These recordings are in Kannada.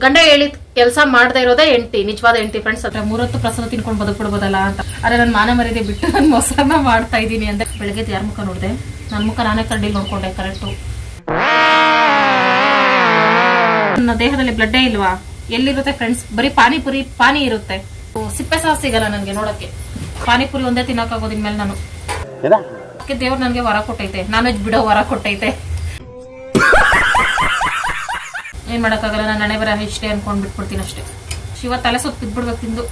ಗಂಡ ಹೇಳಿದ ಕೆಲಸ ಮಾಡದೇ ಇರೋದೇ ಹೆಂಡತಿ, ನಿಜವಾದ ಹೆಂಡತಿ ಫ್ರೆಂಡ್ಸ್. ಅದ್ರ 3 ಹೊತ್ತು ಪ್ರಸಾದ ತಿನ್ಕೊಂಡು ಬದುಕ್ಬಿಡ್ಬೋದಲ್ಲ ಅಂತ. ಆದ್ರೆ ನನ್ನ ಮಾನ ಮರ್ಯಾದೆ ಬಿಟ್ಟು ನಾನು ಮೊಸರನ್ನ ಮಾಡ್ತಾ ಇದ್ದೀನಿ ಅಂದ್ರೆ ಬೆಳಗ್ಗೆ ಯಾರ ಮುಖ ನೋಡಿದೆ, ನನ್ನ ಮುಖ ನಾನೇ ಕರಡಿ ನೋಡ್ಕೊಂಡೆ ಕರೆಕ್ಟು. ನನ್ನ ದೇಹದಲ್ಲಿ ಬ್ಲಡ್ಡೇ ಇಲ್ವಾ? ಎಲ್ಲಿರುತ್ತೆ ಫ್ರೆಂಡ್ಸ್? ಬರೀ ಪಾನಿ ಇರುತ್ತೆ, ಸಿಪ್ಪೆ ಸಹ ಸಿಗಲ್ಲ ನನ್ಗೆ ನೋಡಕ್ಕೆ. ಪಾನಿಪುರಿ ಒಂದೇ ತಿನ್ನೋಕ್ಕಾಗೋದು ಇನ್ಮೇಲೆ ನಾನು. ದೇವ್ರು ನನ್ಗೆ ವರ ಕೊಟ್ಟೈತೆ, ನಾನ್ ವೆಜ್ ಬಿಡೋ ವರ ಕೊಟ್ಟೈತೆ. ಏನ್ ಮಾಡಕ್ಕಾಗಲ್ಲ, ನಾನು ಹಣೆ ಬರ ಇಷ್ಟೇ ಅನ್ಕೊಂಡ್ ಬಿಟ್ಬಿಡ್ತೀನಿ ಅಷ್ಟೇ. ಶಿವ ತಲೆ ಸುತ್ತ ಬಿದ್ಬಿಡ್ಬೇಕು ತಿಂದು.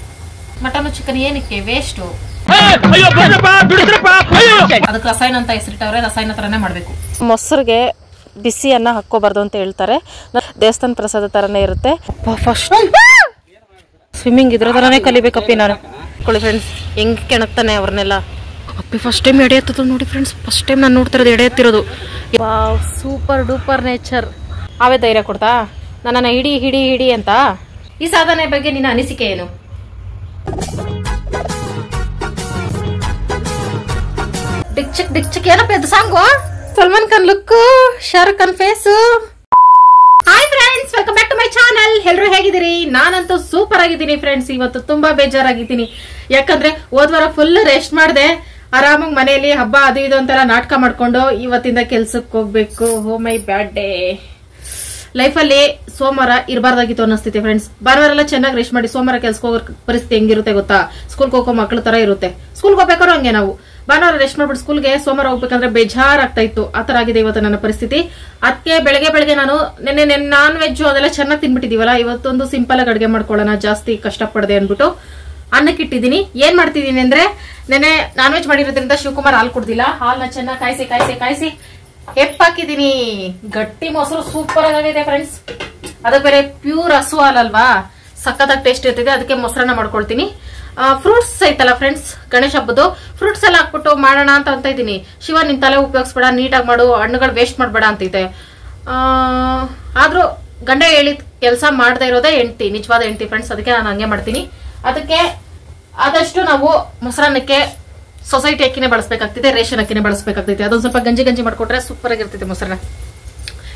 ಮಟನ್ ಚಿಕನ್ ಏನಕ್ಕೆ ವೇಸ್ಟ್? ಅದಕ್ಕೆ ರಸಾಯನ ಅಂತ ಹೆಸರಿಟ್ಟವ್ರೆ, ರಸಾಯನ ತರನೇ ಮಾಡ್ಬೇಕು. ಮೊಸರಿಗೆ ಬಿಸಿ ಅನ್ನ ಹಾಕೋಬಾರ್ದು ಅಂತ ಹೇಳ್ತಾರೆ. ದೇವಸ್ಥಾನ ಪ್ರಸಾದ ತರನೇ ಇರುತ್ತೆ. ಫಸ್ಟ್ ಸ್ವಿಮ್ಮಿಂಗ್ ಇದ್ರ ತರನೇ ಕಲಿಬೇಕಪ್ಪಿ ನಾನು. ಫ್ರೆಂಡ್ಸ್ ಹೆಂಗ್ ಕೆಣಕ್ತಾನೆ ಅವ್ರನ್ನೆಲ್ಲ. ಅಪ್ಪಿ ಫಸ್ಟ್ ಟೈಮ್ ಎಡೆ ಎತ್ತದ ನೋಡಿ ಫ್ರೆಂಡ್ಸ್. ಫಸ್ಟ್ ಟೈಮ್ ನಾನು ನೋಡ್ತಿರೋದು ಎಡೆ ಎತ್ತಿರೋದು. Super duper nature. ಅವೇ ಧೈರ್ಯ ಕೊಡ್ತಾ ನನ್ನನ್ನ ಹಿಡಿ ಅಂತ. ಈ ಸಾಧನೆ ಬಗ್ಗೆ ನಿನ್ನ ಅನಿಸಿಕೆ ಏನು? ಡಿಕ್ ಚಿಕ್ ಏನಪ್ಪ ಇದು song? Salman Khan look, Shahrukh Khan face. Hi friends, welcome back to my channel. ಎಲ್ಲರೂ ಹೇಗಿದ್ದೀರಿ? ನಾನಂತೂ ಸೂಪರ್ ಆಗಿದ್ದೀನಿ ಫ್ರೆಂಡ್ಸ್. ಇವತ್ತು ತುಂಬಾ ಬೇಜಾರಾಗಿದ್ದೀನಿ. ಯಾಕಂದ್ರೆ ಹೋದ್ವಾರ ಫುಲ್ ರೆಸ್ಟ್ ಮಾಡಿದೆ. ಆರಾಮಾಗಿ ಮನೆಯಲ್ಲಿ ಹಬ್ಬ ಅದು ಇದು ಅಂತೆಲ್ಲ ನಾಟಕ ಮಾಡ್ಕೊಂಡು ಇವತ್ತಿಂದ ಕೆಲ್ಸಕ್ಕೆ ಹೋಗ್ಬೇಕು. ಓ ಮೈ ಬ್ಯಾಡ್ ಡೇ. ಲೈಫಲ್ಲಿ ಸೋಮವಾರ ಇರಬಾರ್ದಾಗಿತ್ತು ಅನ್ನಿಸ್ತಿದೆ ಫ್ರೆಂಡ್ಸ್. ಭಾನುವಾರ ಎಲ್ಲ ಚೆನ್ನಾಗಿ ರೆಸ್ಟ್ ಮಾಡಿ ಸೋಮವಾರ ಕೆಲ್ಸಕ್ಕೆ ಹೋಗೋ ಪರಿಸ್ಥಿತಿ ಹೆಂಗಿರುತ್ತೆ ಗೊತ್ತಾ? ಸ್ಕೂಲ್ಗೆ ಹೋಗೋ ಮಕ್ಳ ತರ ಇರುತ್ತೆ. ಸ್ಕೂಲ್ಗೆ ಹೋಗ್ಬೇಕಾದ್ರು ಹಂಗೆ ನಾವು ಭಾನುವಾರ ರೆಸ್ಟ್ ಮಾಡ್ಬಿಟ್ಟು ಸ್ಕೂಲ್ಗೆ ಸೋಮವಾರ ಹೋಗ್ಬೇಕಂದ್ರೆ ಬೇಜಾರಾಗ್ತಾ ಇತ್ತು. ಆತರ ಆಗಿದೆ ಇವತ್ತು ನನ್ನ ಪರಿಸ್ಥಿತಿ. ಅದಕ್ಕೆ ಬೆಳಗ್ಗೆ ನಾನು ನೆನ್ನೆ ನಾನ್ ವೆಜ್ ಅದೆಲ್ಲ ಚೆನ್ನಾಗಿ ತಿನ್ಬಿಟ್ಟಿದೀವಲ್ಲ, ಇವತ್ತೊಂದು ಸಿಂಪಲ್ ಆಗಿ ಅಡ್ಗೆ ಮಾಡ್ಕೊಳ್ಳೋಣ, ಜಾಸ್ತಿ ಕಷ್ಟಪಡದೆ ಅನ್ಬಿಟ್ಟು ಅನ್ನಕ್ಕಿಟ್ಟಿದ್ದೀನಿ. ಏನ್ ಮಾಡ್ತಿದೀನಿ ಅಂದ್ರೆ, ನೆನ್ನೆ ನಾನ್ ವೆಜ್ ಮಾಡಿರೋದ್ರಿಂದ ಶಿವಕುಮಾರ್ ಹಾಲು ಕುಡ್ದಿಲ್ಲ. ಹಾಲ್ನ ಚೆನ್ನಾಗಿ ಕಾಯಿಸಿ ಹೆಪ್ಪಾಕಿದೀನಿ. ಗಟ್ಟಿ ಮೊಸರು ಸೂಪರ್ ಆಗಿದೆ ಫ್ರೆಂಡ್ಸ್. ಅದು ಬೇರೆ ಪ್ಯೂರ್ ಹಸು ಹಾಲಲ್ವಾ, ಸಕ್ಕತ್ತಾಗಿ ಟೇಸ್ಟ್ ಇರ್ತಿದೆ. ಅದಕ್ಕೆ ಮೊಸರನ್ನ ಮಾಡ್ಕೊಳ್ತೀನಿ. ಫ್ರೂಟ್ಸ್ ಐತಲ್ಲ ಫ್ರೆಂಡ್ಸ್, ಗಣೇಶ ಹಬ್ಬದ್ದು ಫ್ರೂಟ್ಸ್ ಎಲ್ಲ ಹಾಕ್ಬಿಟ್ಟು ಮಾಡೋಣ ಅಂತ ಇದ್ದೀನಿ. ಶಿವ ನಿನ್ ತಲೆ ಉಪಯೋಗಿಸ್ಬೇಡ, ನೀಟಾಗಿ ಮಾಡು, ಹಣ್ಣುಗಳು ವೇಸ್ಟ್ ಮಾಡ್ಬೇಡ ಅಂತೈತೆ. ಆದ್ರೂ ಗಂಡ ಹೇಳಿದ ಕೆಲಸ ಮಾಡದೇ ಇರೋದೇ ಹೆಂಡತಿ, ನಿಜವಾದ ಹೆಂಡತಿ ಫ್ರೆಂಡ್ಸ್. ಅದಕ್ಕೆ ನಾನು ಹಂಗೆ ಮಾಡ್ತೀನಿ. ಅದಕ್ಕೆ ಆದಷ್ಟು ನಾವು ಮೊಸರನ್ನಕ್ಕೆ ಸೊಸೈಟಿ ಅಕ್ಕಿನೇ ಬಳಸಬೇಕಾಗ್ತಿದೆ, ರೇಷನ್ ಅಕ್ಕಿನೇ ಬಳಸಬೇಕಾಗ್ತೈತೆ. ಅದೊಂದು ಸ್ವಲ್ಪ ಗಂಜಿ ಮಾಡ್ಕೊಟ್ರೆ ಸೂಪರ್ ಆಗಿರ್ತೈತೆ ಮೊಸರನ್ನ.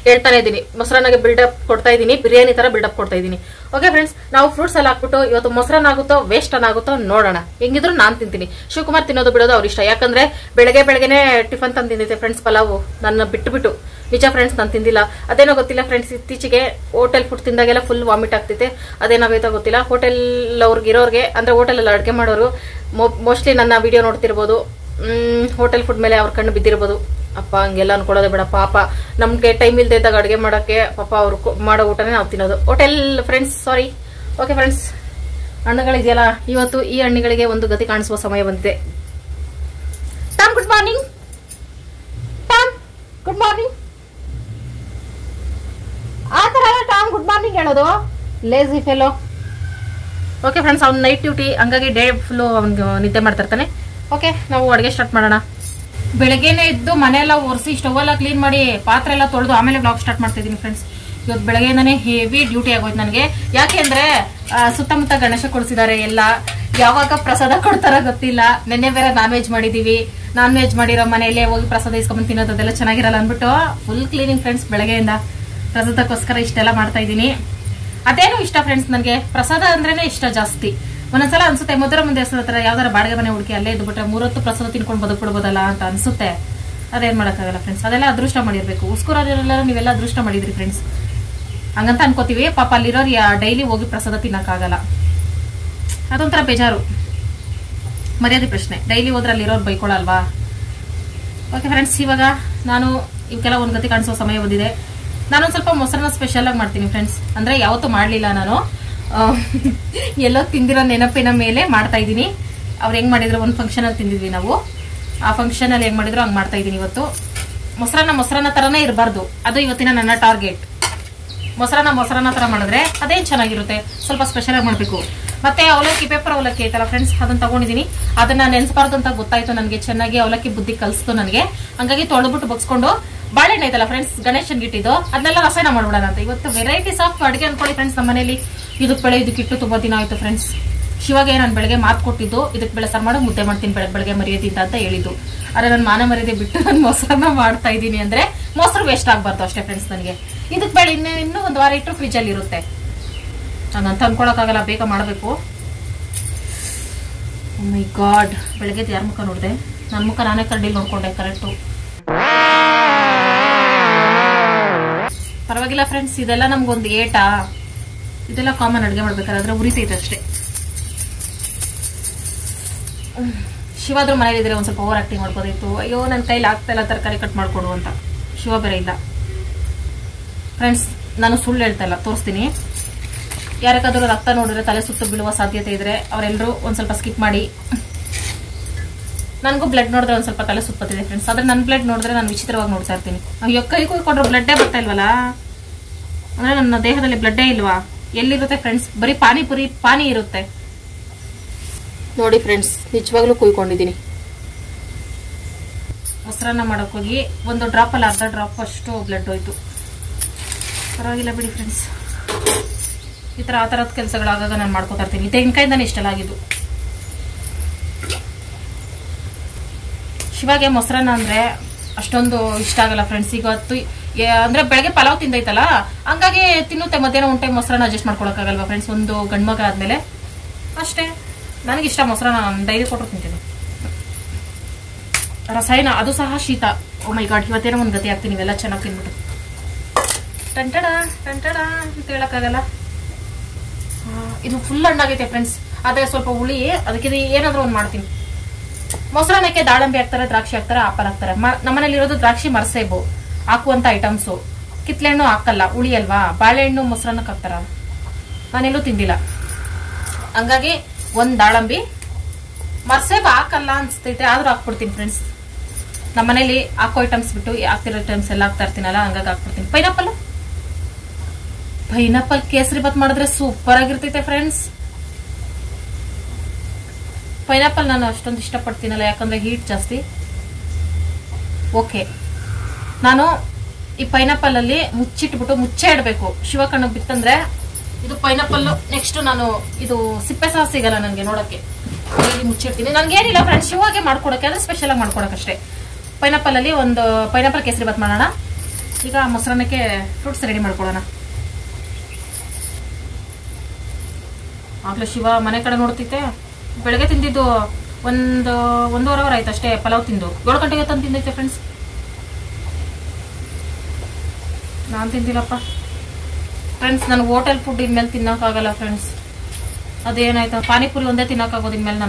ಹೇಳ್ತಾನೆ ಇದ್ದೀನಿ, ಮೊಸರನ್ನಾಗೆ ಬಿಲ್ಡಪ್ ಕೊಡ್ತಾ ಇದ್ದೀನಿ, ಬಿರಿಯಾನಿ ತರ ಬಿಲ್ಡಪ್ ಕೊಡ್ತಾ ಇದ್ದೀನಿ. ಓಕೆ ಫ್ರೆಂಡ್ಸ್, ನಾವು ಫ್ರೂಟ್ಸ್ ಎಲ್ಲ ಹಾಕ್ಬಿಟ್ಟು ಇವತ್ತು ಮೊಸರನ್ನ ಆಗುತ್ತೋ ವೇಸ್ಟ್ ಆಗುತ್ತೋ ನೋಡೋಣ. ಹೆಂಗಿದ್ರು ನಾನ್ ತಿಂತೀನಿ, ಶಿವಕುಮಾರ್ ತಿನ್ನೋದು ಬಿಡೋದು ಅವ್ರ ಇಷ್ಟ. ಯಾಕಂದ್ರೆ ಬೆಳಗ್ಗೆನೆ ಟಿಫನ್ ತಂದಿದ್ದೆ ಫ್ರೆಂಡ್ಸ್, ಪಲಾವು. ನನ್ನ ಬಿಟ್ಟು ನಿಜ ಫ್ರೆಂಡ್ಸ್, ನಾನು ತಿಂದಿಲ್ಲ. ಅದೇನೋ ಗೊತ್ತಿಲ್ಲ ಫ್ರೆಂಡ್ಸ್, ಇತ್ತೀಚೆಗೆ ಹೋಟೆಲ್ ಫುಡ್ ತಿಂದಾಗೆಲ್ಲ ಫುಲ್ ವಾಮಿಟ್ ಆಗ್ತೈತೆ. ಅದೇನಾಗೈತೋ ಗೊತ್ತಿಲ್ಲ. ಹೋಟೆಲ್ ಇರೋರ್ಗೆ ಅಂದ್ರೆ ಹೋಟೆಲ್ ಎಲ್ಲ ಅಡುಗೆ ಮಾಡೋರು ಮೋಸ್ಟ್ಲಿ ನನ್ನ ವಿಡಿಯೋ ನೋಡ್ತಿರ್ಬೋದು. ಹೋಟೆಲ್ ಫುಡ್ ಮೇಲೆ ಅವ್ರ ಕಣ್ಣು ಬಿದ್ದಿರ್ಬೋದು. ಅಪ್ಪ ಹಂಗೆಲ್ಲ ಅನ್ಕೊಳ್ಳೋದೇ ಬೇಡ ಪಾಪ. ನಮ್ಗೆ ಟೈಮ್ ಇಲ್ದೇ ಇದ್ದಾಗ ಅಡುಗೆ ಮಾಡಕ್ಕೆ ಪಾಪ ಅವ್ರು ಮಾಡೋ ಊಟನೇ ನಾವು ತಿನ್ನೋದು. Hotel friends sorry. Okay friends, ಹಣ್ಣುಗಳಿದೆಯಲ್ಲ, ಇವತ್ತು ಈ ಹಣ್ಣುಗಳಿಗೆ ಒಂದು ಗತಿ ಕಾಣಿಸುವ ಸಮಯ ಬಂದಿದೆ. Tom good morning. Tom good morning. ಆ ತರ ಟಾಮ್ ಗುಡ್ ಮಾರ್ನಿಂಗ್ ಹೇಳೋದು, ಲೇಜಿ ಫೆಲೋ. ಓಕೆ ಫ್ರೆಂಡ್ಸ್, ಅವ್ನ ನೈಟ್ ಡ್ಯೂಟಿ, ಹಂಗಾಗಿ ಡೇ ಫುಲ್ಲು ಅವ್ನಿಗೆ ನಿದ್ದೆ ಮಾಡ್ತಿರ್ತಾನೆ. ಓಕೆ, ನಾವು ಅಡುಗೆ ಸ್ಟಾರ್ಟ್ ಮಾಡೋಣ. ಬೆಳಗ್ಗೆನೆ ಇದ್ದು ಮನೆಯೆಲ್ಲ ಒರೆಸಿ ಸ್ಟವ್ ಎಲ್ಲ ಕ್ಲೀನ್ ಮಾಡಿ ಪಾತ್ರೆ ಎಲ್ಲ ತೊಳೆದು ಆಮೇಲೆ ಬ್ಲಾಗ್ ಸ್ಟಾರ್ಟ್ ಮಾಡ್ತಾ ಇದ್ದೀನಿ ಫ್ರೆಂಡ್ಸ್. ಇವತ್ತು ಬೆಳಗ್ಗೆಯಿಂದಾನೆ ಹೆವಿ ಡ್ಯೂಟಿ ಆಗೋಯ್ತು ನನಗೆ. ಯಾಕೆಂದ್ರೆ ಸುತ್ತಮುತ್ತ ಗಣೇಶ ಕೊಡಿಸಿದ್ದಾರೆ ಎಲ್ಲ. ಯಾವಾಗ ಪ್ರಸಾದ ಕೊಡ್ತಾರ ಗೊತ್ತಿಲ್ಲ. ನೆನ್ನೆ ಬೇರೆ ನಾನ್ ವೆಜ್ ಮಾಡಿದೀವಿ. ನಾನ್ ವೆಜ್ ಮಾಡಿರೋ ಮನೆಯಲ್ಲೇ ಹೋಗಿ ಪ್ರಸಾದ ಇಸ್ಕೊಂಡ್ ತಿನ್ನೋದು ಅದೆಲ್ಲ ಚೆನ್ನಾಗಿರಲ್ಲ ಅಂದ್ಬಿಟ್ಟು ಫುಲ್ ಕ್ಲೀನಿಂಗ್ ಫ್ರೆಂಡ್ಸ್. ಬೆಳಗ್ಗೆಯಿಂದ ಪ್ರಸಾದಕ್ಕೋಸ್ಕರ ಇಷ್ಟೆಲ್ಲ ಮಾಡ್ತಾ ಇದ್ದೀನಿ. ಅದೇನು ಇಷ್ಟ ಫ್ರೆಂಡ್ಸ್, ನನಗೆ ಪ್ರಸಾದ ಅಂದ್ರೇನೆ ಇಷ್ಟ ಜಾಸ್ತಿ. ಒಂದೊಂದ್ಸಲ ಅನ್ಸುತ್ತೆ ಮಧುರ ಮುಂದೆ ಹತ್ರ ಯಾವ್ದಾರ ಬಾಡಿಗೆ ಮನೆ ಹುಡುಕಿ ಅಲ್ಲೇ ಇದ್ಬಿಟ್ರೆ 3 ಹೊತ್ತು ಪ್ರಸಾದ ತಿನ್ಕೊಂಡು ಬದುಕ್ಬಿಡ್ಬೋದಲ್ಲ ಅಂತ ಅನ್ಸುತ್ತೆ. ಅದೇನ್ ಮಾಡಕ್ಕಾಗಲ್ಲ ಫ್ರೆಂಡ್ಸ್, ಅದೆಲ್ಲ ಅದೃಷ್ಟ ಮಾಡಿರ್ಬೇಕು. ಉಸ್ಕೂರಲ್ಲ ನೀವೆಲ್ಲ ಅದೃಷ್ಟ ಮಾಡಿದ್ರಿ ಫ್ರೆಂಡ್ಸ್, ಹಂಗಂತ ಅನ್ಕೋತೀವಿ. ಪಾಪ ಅಲ್ಲಿರೋರು ಡೈಲಿ ಹೋಗಿ ಪ್ರಸಾದ ತಿನ್ನಕ್ಕಾಗಲ್ಲ. ಅದೊಂಥರ ಬೇಜಾರು, ಮರ್ಯಾದೆ ಪ್ರಶ್ನೆ. ಡೈಲಿ ಹೋದ್ರೆ ಅಲ್ಲಿರೋರು ಬೈಕೊಳಲ್ವಾ? ಓಕೆ ಫ್ರೆಂಡ್ಸ್, ಇವಾಗ ನಾನು ಇವಕ್ಕೆಲ್ಲ ಒಂದ್ ಗತಿ ಕಾಣಿಸೋ ಸಮಯ ಬಂದಿದೆ. ನಾನೊಂದ್ ಸ್ವಲ್ಪ ಮೊಸರನ್ನ ಸ್ಪೆಷಲ್ ಆಗಿ ಮಾಡ್ತೀನಿ ಫ್ರೆಂಡ್ಸ್. ಅಂದ್ರೆ ಯಾವತ್ತೂ ಮಾಡ್ಲಿಲ್ಲ ನಾನು, ಎಲ್ಲೋ ತಿಂದಿರೋ ನೆನಪಿನ ಮೇಲೆ ಮಾಡ್ತಾ ಇದ್ದೀನಿ. ಅವ್ರು ಹೆಂಗ್ ಮಾಡಿದ್ರು, ಒಂದು ಫಂಕ್ಷನ್ ಅಲ್ಲಿ ತಿಂದಿದ್ವಿ ನಾವು. ಆ ಫಂಕ್ಷನ್ ಅಲ್ಲಿ ಹೆಂಗ್ ಮಾಡಿದ್ರು ಹಂಗ್ ಮಾಡ್ತಾ ಇದ್ದೀನಿ ಇವತ್ತು. ಮೊಸರನ್ನ ತರನೇ ಇರಬಾರ್ದು, ಅದು ಇವತ್ತಿನ ನನ್ನ ಟಾರ್ಗೆಟ್. ಮೊಸರನ್ನ ತರ ಮಾಡಿದ್ರೆ ಅದೇನ್ ಚೆನ್ನಾಗಿರುತ್ತೆ. ಸ್ವಲ್ಪ ಸ್ಪೆಷಲ್ ಆಗಿ ಮಾಡ್ಬೇಕು. ಮತ್ತೆ ಅವಲಕ್ಕಿ, ಪೇಪರ್ ಅವಲಕ್ಕಿ ಐತಲ್ಲ ಫ್ರೆಂಡ್ಸ್, ಅದನ್ನ ತಗೊಂಡಿದ್ದೀನಿ. ಅದನ್ನ ನೆನ್ಸ್ಬಾರ್ದು ಅಂತ ಗೊತ್ತಾಯ್ತು ನನಗೆ. ಚೆನ್ನಾಗಿ ಅವಲಕ್ಕಿ ಬುದ್ಧಿ ಕಲಿಸ್ತು ನನಗೆ. ಹಂಗಾಗಿ ತೊಳೆದ್ಬಿಟ್ಟು ಬಗ್ಸ್ಕೊಂಡು ಬಾಳೆಹಣ್ಣು ಐತಲ್ಲ ಫ್ರೆಂಡ್ಸ್, ಗಣೇಶನ್ ಗಿಟ್ಟಿದ್ದು, ಅದನ್ನೆಲ್ಲ ರಸಾಯನ ಮಾಡ್ಬಿಡೋಣ ಅಂತ. ಇವತ್ತು ವೆರೈಟೀಸ್ ಆಫ್ ಅಡುಗೆ ಅನ್ಕೊಳ್ಳಿ ಫ್ರೆಂಡ್ಸ್. ನಮ್ಮ ಮನೇಲಿ ಇದಕ್ಕೆ ಬೆಳೆ ಇದಕ್ಕಿಟ್ಟು ತುಂಬಾ ದಿನ ಆಯ್ತು ಫ್ರೆಂಡ್ಸ್. ಶಿವಾಗೆ ನಾನು ಬೆಳಗ್ಗೆ ಮಾತು ಕೊಟ್ಟಿದ್ದು, ಇದಕ್ಕೆ ಬೆಳೆ ಸಾರು ಮಾಡೋ ಮುದ್ದೆ ಮಾಡ್ತೀನಿ ಬೆಳಗ್ಗೆ ಮರ್ಯಾದಿಂದ ಅಂತ ಹೇಳಿದ್ದು. ಆದ್ರೆ ನನ್ನ ಮಾನ ಮರ್ಯಾದೆ ಬಿಟ್ಟು ನಾನು ಮೊಸರನ್ನ ಮಾಡ್ತಾ ಇದ್ದೀನಿ ಅಂದ್ರೆ ಮೊಸರು ವೇಸ್ಟ್ ಆಗ್ಬಾರ್ದು ಅಷ್ಟೇ ಫ್ರೆಂಡ್ಸ್. ನನಗೆ ಇದಕ್ಕೆ ಬೆಳೆ ಇನ್ನೂ ಒಂದು ವಾರ ಇಟ್ಟು ಫ್ರಿಜ್ ಅಲ್ಲಿ ಇರುತ್ತೆ. ನಾನಂತ ಅನ್ಕೊಳಕ್ಕಾಗಲ್ಲ, ಬೇಗ ಮಾಡಬೇಕು. ಓ ಮೈ ಗಾಡ್, ಬೆಳಗ್ಗೆ ಯಾರ ಮುಖ ನೋಡಿದೆ? ನನ್ನ ಮುಖ ನಾನೇ ಕರಡಿಲಿ ನೋಡ್ಕೊಂಡೆ ಕರೆಕ್ಟು. ಪರವಾಗಿಲ್ಲ ಫ್ರೆಂಡ್ಸ್, ಇದೆಲ್ಲ ನಮ್ಗೊಂದು ಏಟಾ, ಇದೆಲ್ಲ ಕಾಮನ್ ಅಡುಗೆ ಮಾಡ್ಬೇಕಾದ್ರೆ, ಆದ್ರೆ ಉರಿತೈತೆ ಅಷ್ಟೇ. ಶಿವಾದ್ರೂ ಮನೇಲಿ ಇದ್ರೆ ಒಂದ್ ಸ್ವಲ್ಪ ಓವರ್ ಆಕ್ಟಿಂಗ್ ಮಾಡ್ಬೋದಿತ್ತು. ಅಯ್ಯೋ ನನ್ನ ಕೈಲಿ ಆಗ್ತಾ ಇಲ್ಲ ತರಕಾರಿ ಕಟ್ ಮಾಡ್ಕೊಡು ಅಂತ. ಶಿವ ಬೇರೆ ಇಲ್ಲ ಫ್ರೆಂಡ್ಸ್. ನಾನು ಸುಳ್ಳು ಹೇಳ್ತಾ ಇಲ್ಲ, ತೋರಿಸ್ತೀನಿ. ಯಾರಕ್ಕಾದ್ರೂ ರಕ್ತ ನೋಡಿದ್ರೆ ತಲೆ ಸುತ್ತು ಬೀಳುವ ಸಾಧ್ಯತೆ ಇದ್ರೆ ಅವರೆಲ್ಲರೂ ಒಂದ್ ಸ್ವಲ್ಪ ಸ್ಕಿಪ್ ಮಾಡಿ. ನನಗೂ ಬ್ಲಡ್ ನೋಡಿದ್ರೆ ಒಂದ್ ಸ್ವಲ್ಪ ತಲೆ ಸುತ್ತತಿದೆ ಫ್ರೆಂಡ್ಸ್. ಆದ್ರೆ ನನ್ನ ಬ್ಲಡ್ ನೋಡಿದ್ರೆ ನಾನು ವಿಚಿತ್ರವಾಗಿ ನೋಡ್ತಾ ಇರ್ತೀನಿ. ಅಯ್ಯೋ, ಕೈ ಕೂತ್ಕೊಂಡ್ರೆ ಬ್ಲಡ್ಡೇ ಬರ್ತಾ ಇಲ್ವಲ್ಲ, ಅಂದ್ರೆ ನನ್ನ ದೇಹದಲ್ಲಿ ಬ್ಲಡ್ಡೇ ಇಲ್ವಾ? ಎಲ್ಲಿರುತ್ತೆ ಫ್ರೆಂಡ್ಸ್? ಬರೀ ಪಾನಿ ಇರುತ್ತೆ ನೋಡಿ ಫ್ರೆಂಡ್ಸ್. ನಿಜವಾಗ್ಲೂ ಕುಯ್ಕೊಂಡಿದ್ದೀನಿ. ಮೊಸರನ್ನ ಮಾಡೋಕ್ಕೋಗಿ ಒಂದು ಡ್ರಾಪ್ ಅಲ್ಲಿ ಅರ್ಧ ಡ್ರಾಪ್ ಅಷ್ಟು ಬ್ಲಡ್ ಹೋಯ್ತು. ಪರವಾಗಿಲ್ಲ ಬಿಡಿ ಫ್ರೆಂಡ್ಸ್, ಈ ತರ ಆ ತರದ ಕೆಲಸಗಳಾಗಾಗ ನಾನು ಮಾಡ್ಕೋತಾ ಇರ್ತೀನಿ. ತೆಂಗಿನಕಾಯಿಂದಾನೆ ಇಷ್ಟೆಲ್ಲ ಆಗಿದ್ದು. ಶಿವಾಗೆ ಮೊಸರನ್ನ ಅಂದ್ರೆ ಅಷ್ಟೊಂದು ಇಷ್ಟ ಆಗಲ್ಲ ಫ್ರೆಂಡ್ಸ್. ಈಗ ಅಂದ್ರೆ ಬೆಳಗ್ಗೆ ಪಲಾವ್ ತಿಂದೈತಲ್ಲ, ಹಂಗಾಗಿ ತಿನ್ನುತ್ತೆ. ಮಧ್ಯಾಹ್ನ ಒಂದು ಟೈಮ್ ಮೊಸರನ್ನ ಅಡ್ಜಸ್ಟ್ ಮಾಡ್ಕೊಳಕ್ಕಾಗಲ್ವಾ ಫ್ರೆಂಡ್ಸ್? ಒಂದು ಗಂಡ್ಮಗ ಆದ್ಮೇಲೆ ಅಷ್ಟೇ. ನನಗಿಷ್ಟ ಮೊಸರನ್ನ, ನಾನು ಡೈರಿ ಕೊಟ್ಟರು ತಿಂತೀನಿ. ರಸಾಯನ ಅದು ಸಹ ಶೀತ. ಓ ಮೈ ಗಾಡ್, ಇವತ್ತೇನೋ ಒಂದು ಗತಿ ಆಗ್ತೀನಿ ನೀವೆಲ್ಲ ಚೆನ್ನಾಗಿ ತಿನ್ಬಿಟ್ಟು. ಟಂಟಡ ಟಂಟಡ ಅಂತ ಹೇಳಕ್ಕಾಗಲ್ಲ. ಇದು ಫುಲ್ ಹಣ್ಣಾಗೈತೆ ಫ್ರೆಂಡ್ಸ್, ಆದ್ರೆ ಸ್ವಲ್ಪ ಹುಳಿ. ಅದಕ್ಕೆ ಏನಾದ್ರೂ ಒಂದು ಮಾಡ್ತೀನಿ. ಮೊಸರನ್ನಕ್ಕೆ ದಾಳಂಬಿ ಹಾಕ್ತಾರೆ, ದ್ರಾಕ್ಷಿ ಹಾಕ್ತಾರೆ, ಆಪಲ್ ಹಾಕ್ತಾರೆ. ನಮ್ಮನೇಲಿ ಇರೋದು ದ್ರಾಕ್ಷಿ, ಮರಸೇಬು ಹಾಕುವಂತ ಐಟಮ್ಸು. ಕಿತ್ಲೆಹಣ್ಣು ಹಾಕಲ್ಲ, ಹುಳಿ ಅಲ್ವಾ. ಬಾಳೆಹಣ್ಣು ಮೊಸರನ್ನಕ್ಕೆ ಹಾಕ್ತಾರ, ನಾನೆಲ್ಲೂ ತಿಂದಿಲ್ಲ. ಹಂಗಾಗಿ ಒಂದ್ ದಾಳಂಬಿ, ಮರಸೇಬು ಹಾಕಲ್ಲ ಅನ್ಸ್ತೈತೆ, ಆದ್ರೂ ಹಾಕ್ಬಿಡ್ತೀನಿ ಫ್ರೆಂಡ್ಸ್. ನಮ್ಮನೇಲಿ ಹಾಕೋ ಐಟಮ್ಸ್ ಬಿಟ್ಟು ಹಾಕ್ತಿರೋ ಐಟಮ್ಸ್ ಎಲ್ಲ ಹಾಕ್ತಾ ಇರ್ತೀನಲ್ಲ, ಹಂಗಾಗಿ ಹಾಕ್ಬಿಡ್ತೀನಿ. ಪೈನಾಪಲ್ ಕೇಸರಿ ಬಾತ್ ಮಾಡಿದ್ರೆ ಸೂಪರ್ ಆಗಿರ್ತೈತೆ ಫ್ರೆಂಡ್ಸ್. ಪೈನಾಪಲ್ ನಾನು ಅಷ್ಟೊಂದು ಇಷ್ಟಪಡ್ತೀನಲ್ಲ, ಯಾಕಂದ್ರೆ ಹೀಟ್ ಜಾಸ್ತಿ. ಓಕೆ, ನಾನು ಈ ಪೈನಾಪಲ್ ಅಲ್ಲಿ ಮುಚ್ಚಿಟ್ಬಿಟ್ಟು ಮುಚ್ಚೆ ಇಡಬೇಕು. ಶಿವ ಕಣ್ಣಿಗೆ ಬಿತ್ತಂದ್ರೆ ಇದು ಪೈನಾಪಲ್. ನೆಕ್ಸ್ಟ್ ನಾನು ಇದು ಸಿಪ್ಪೆ ಸಹ ಸಿಗಲ್ಲ ನನಗೆ ನೋಡಕ್ಕೆ, ಮುಚ್ಚಿಡ್ತೀನಿ. ನನ್ಗೇನಿಲ್ಲ ಫ್ರೆಂಡ್ಸ್, ಶಿವಾಗೆ ಮಾಡ್ಕೊಡಕ್ಕೆ, ಅಂದ್ರೆ ಸ್ಪೆಷಲ್ ಆಗಿ ಮಾಡ್ಕೊಡಕ್ಕಷ್ಟೇ. ಪೈನಾಪಲ್ ಅಲ್ಲಿ ಒಂದು ಪೈನಾಪಲ್ ಕೇಸರಿ ಬಾತ್ ಮಾಡೋಣ. ಈಗ ಮೊಸರನ್ನಕ್ಕೆ ಫ್ರೂಟ್ಸ್ ರೆಡಿ ಮಾಡ್ಕೊಳ್ಳೋಣ. ಆಗ್ಲೇ ಶಿವ ಮನೆ ಕಡೆ ನೋಡ್ತೈತೆ. ಬೆಳಗ್ಗೆ ತಿಂದಿದ್ದು ಒಂದೂವರೆ ಅವರ್ ಆಯ್ತು ಅಷ್ಟೇ ಪಲಾವ್ ತಿಂದು. 7 ಗಂಟೆಗೆ ತಂದು ತಿಂದೈತೆ ಫ್ರೆಂಡ್ಸ್. ನಾನ್ ತಿಂದಿಲ್ಲಪ್ಪ ಫ್ರೆಂಡ್ಸ್. ನನಗೆ ಹೋಟೆಲ್ ಫುಡ್ ಇನ್ಮೇಲೆ ತಿನ್ನೋಕ್ಕಾಗಲ್ಲ ಫ್ರೆಂಡ್ಸ್. ಅದೇನಾಯ್ತು, ಪಾನಿಪುರಿ ಒಂದೇ ತಿನ್ನೋಕ್ಕಾಗೋದು ಇನ್ಮೇಲೆ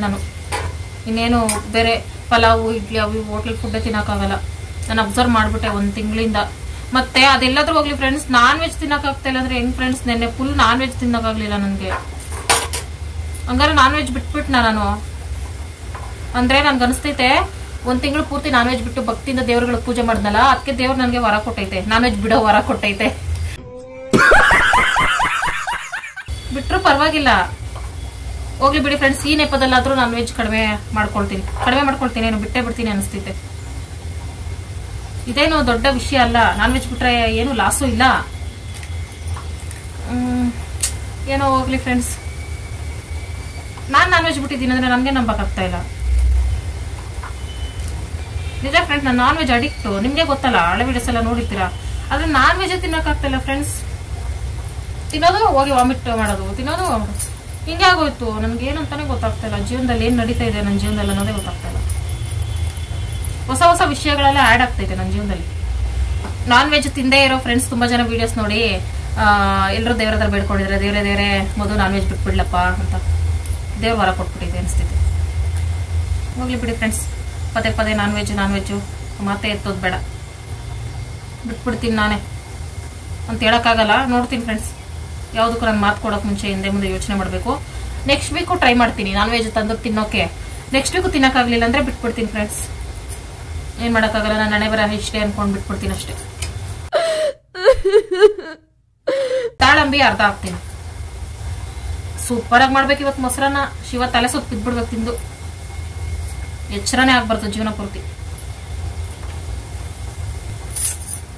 ನಾನು. ಇನ್ನೇನು ಬೇರೆ ಪಲಾವು, ಇಡ್ಲಿ, ಅವು ಹೋಟೆಲ್ ಫುಡ್ ತಿನ್ನೋಕ್ಕಾಗಲ್ಲ. ನಾನು ಅಬ್ಸರ್ವ್ ಮಾಡ್ಬಿಟ್ಟೆ 1 ತಿಂಗಳಿಂದ. ಮತ್ತೆ ಅದೆಲ್ಲಾದ್ರೂ ಹೋಗ್ಲಿ ಫ್ರೆಂಡ್ಸ್, ನಾನ್ ವೆಜ್ ತಿನ್ನೋಕ್ಕಾಗ್ತಾ ಇಲ್ಲ ಅಂದ್ರೆ ಹೆಂಗ್ ಫ್ರೆಂಡ್ಸ್? ನೆನ್ನೆ ಫುಲ್ ನಾನ್ ವೆಜ್ ತಿನ್ನೋಕ್ಕಾಗ್ಲಿಲ್ಲ ನನಗೆ. ಹಂಗಾರೆ ನಾನ್ ವೆಜ್ ಬಿಟ್ಬಿಟ್ಟು ನಾನು, ಅಂದ್ರೆ ನನ್ಗೆ ಅನಿಸ್ತೈತೆ 1 ತಿಂಗಳು ಪೂರ್ತಿ ನಾನ್ ವೆಜ್ ಬಿಟ್ಟು ಭಕ್ತಿಯಿಂದ ದೇವ್ರಗಳಿಗೆ ಪೂಜೆ ಮಾಡ್ದಲ್ಲ, ಅದಕ್ಕೆ ದೇವ್ರು ನನಗೆ ವರ ಕೊಟ್ಟೈತೆ, ನಾನ್ ವೆಜ್ ಬಿಡೋ ವರ ಕೊಟ್ಟೈತೆ. ಬಿಟ್ರು ಪರವಾಗಿಲ್ಲ, ಹೋಗ್ಲಿ ಬಿಡಿ ಫ್ರೆಂಡ್ಸ್. ಈ ನೆಪದಲ್ಲಾದ್ರೂ ನಾನ್ ವೆಜ್ ಕಡಿಮೆ ಮಾಡ್ಕೊಳ್ತೀನಿ, ಏನು ಬಿಟ್ಟೇ ಬಿಡ್ತೀನಿ ಅನಿಸ್ತೈತೆ. ಇದೇನು ದೊಡ್ಡ ವಿಷಯ ಅಲ್ಲ, ನಾನ್ ವೆಜ್ ಬಿಟ್ರೆ ಏನು ಲಾಸು ಇಲ್ಲ. ಏನೋ ಹೋಗ್ಲಿ ಫ್ರೆಂಡ್ಸ್. ನಾನ್ ವೆಜ್ ಬಿಟ್ಟಿದ್ದೀನಿ ಅಂದ್ರೆ ನನ್ಗೆ ನಂಬಕ್ಕಾಗ್ತಾ ಇಲ್ಲ. ನಿಜ ಫ್ರೆಂಡ್ಸ್, ನಾನು ನಾನ್ ವೆಜ್ ಅಡಿಕ್ಟು, ನಿಮ್ಗೆ ಗೊತ್ತಲ್ಲ, ಹಳೆ ವಿಡಿಯೋಸ್ ಎಲ್ಲ ನೋಡಿರ್ತೀರಾ. ಆದ್ರೆ ನಾನ್ ವೆಜ್ ತಿನ್ನೋಕ್ಕಾಗ್ತಾ ಇಲ್ಲ ಫ್ರೆಂಡ್ಸ್. ತಿನ್ನೋದು ಹೋಗಿ ವಾಮಿಟ್ ಮಾಡೋದು, ತಿನ್ನೋದು ಹಿಂಗೆ ಆಗೋಯ್ತು. ನನ್ಗೆ ಏನಂತಾನೆ ಗೊತ್ತಾಗ್ತಾ ಇಲ್ಲ. ಜೀವನದಲ್ಲಿ ಏನ್ ನಡೀತಾ ಇದೆ ನನ್ನ ಜೀವನದಲ್ಲಿ ಅನ್ನೋದೇ ಗೊತ್ತಾಗ್ತಾ ಇಲ್ಲ. ಹೊಸ ವಿಷಯಗಳೆಲ್ಲ ಆಡ್ ಆಗ್ತೈತೆ ನನ್ನ ಜೀವನದಲ್ಲಿ. ನಾನ್ ವೆಜ್ ತಿಂದೇ ಇರೋ ಫ್ರೆಂಡ್ಸ್ ತುಂಬಾ ಜನ ವಿಡಿಯೋಸ್ ನೋಡಿ ಎಲ್ಲರೂ ದೇವ್ರ ಹತ್ರ ಬೇಡ್ಕೊಂಡಿದ್ರೆ, ದೇವ್ರೇ ಮೊದಲು ನಾನ್ ವೆಜ್ ಬಿಟ್ಬಿಡ್ಲಪ್ಪ ಅಂತ. ದೇವ್ರ ವರ ಕೊಟ್ಬಿಟ್ಟಿದೆ ಅನಿಸ್ತೈತೆ. ಹೋಗ್ಲಿ ಬಿಡಿ ಫ್ರೆಂಡ್ಸ್, ಪದೇ ನಾನ್ ವೆಜ್ಜು ಮತ್ತೆ ಎತ್ತೋದು ಬೇಡ, ಬಿಟ್ಬಿಡ್ತೀನಿ ನಾನೇ ಅಂತ ಹೇಳಕ್ಕಾಗಲ್ಲ. ನೋಡ್ತೀನಿ ಫ್ರೆಂಡ್ಸ್, ಯಾವುದಕ್ಕೂ ನಾನು ಮಾತು ಕೊಡೋಕೆ ಮುಂಚೆ ಹಿಂದೆ ಮುಂದೆ ಯೋಚನೆ ಮಾಡಬೇಕು. ನೆಕ್ಸ್ಟ್ ವೀಕು ಟ್ರೈ ಮಾಡ್ತೀನಿ ನಾನ್ ವೆಜ್ ತಂದು ತಿನ್ನೋಕೆ. ನೆಕ್ಸ್ಟ್ ವೀಕು ತಿನ್ನೋಕ್ಕಾಗಲಿಲ್ಲ ಅಂದ್ರೆ ಬಿಟ್ಬಿಡ್ತೀನಿ ಫ್ರೆಂಡ್ಸ್. ಏನ್ ಮಾಡೋಕ್ಕಾಗಲ್ಲ, ನಾನು ಹಣೆ ಬರ ಇಷ್ಟೇ ಅನ್ಕೊಂಡು ಬಿಟ್ಬಿಡ್ತೀನಿ ಅಷ್ಟೇ. ದಾಳಂಬಿ ಅರ್ಧ ಹಾಕ್ತೀನಿ. ಸೂಪರ್ ಆಗಿ ಮಾಡ್ಬೇಕು ಇವತ್ತು ಮೊಸರನ್ನ. ಶಿವ ತಲೆ ಸುತ್ತ ಬಿದ್ಬಿಡ್ಬೇಕು ತಿಂದು, ಎಚ್ಚರನೇ ಆಗ್ಬಾರ್ದು ಜೀವನ ಪೂರ್ತಿ.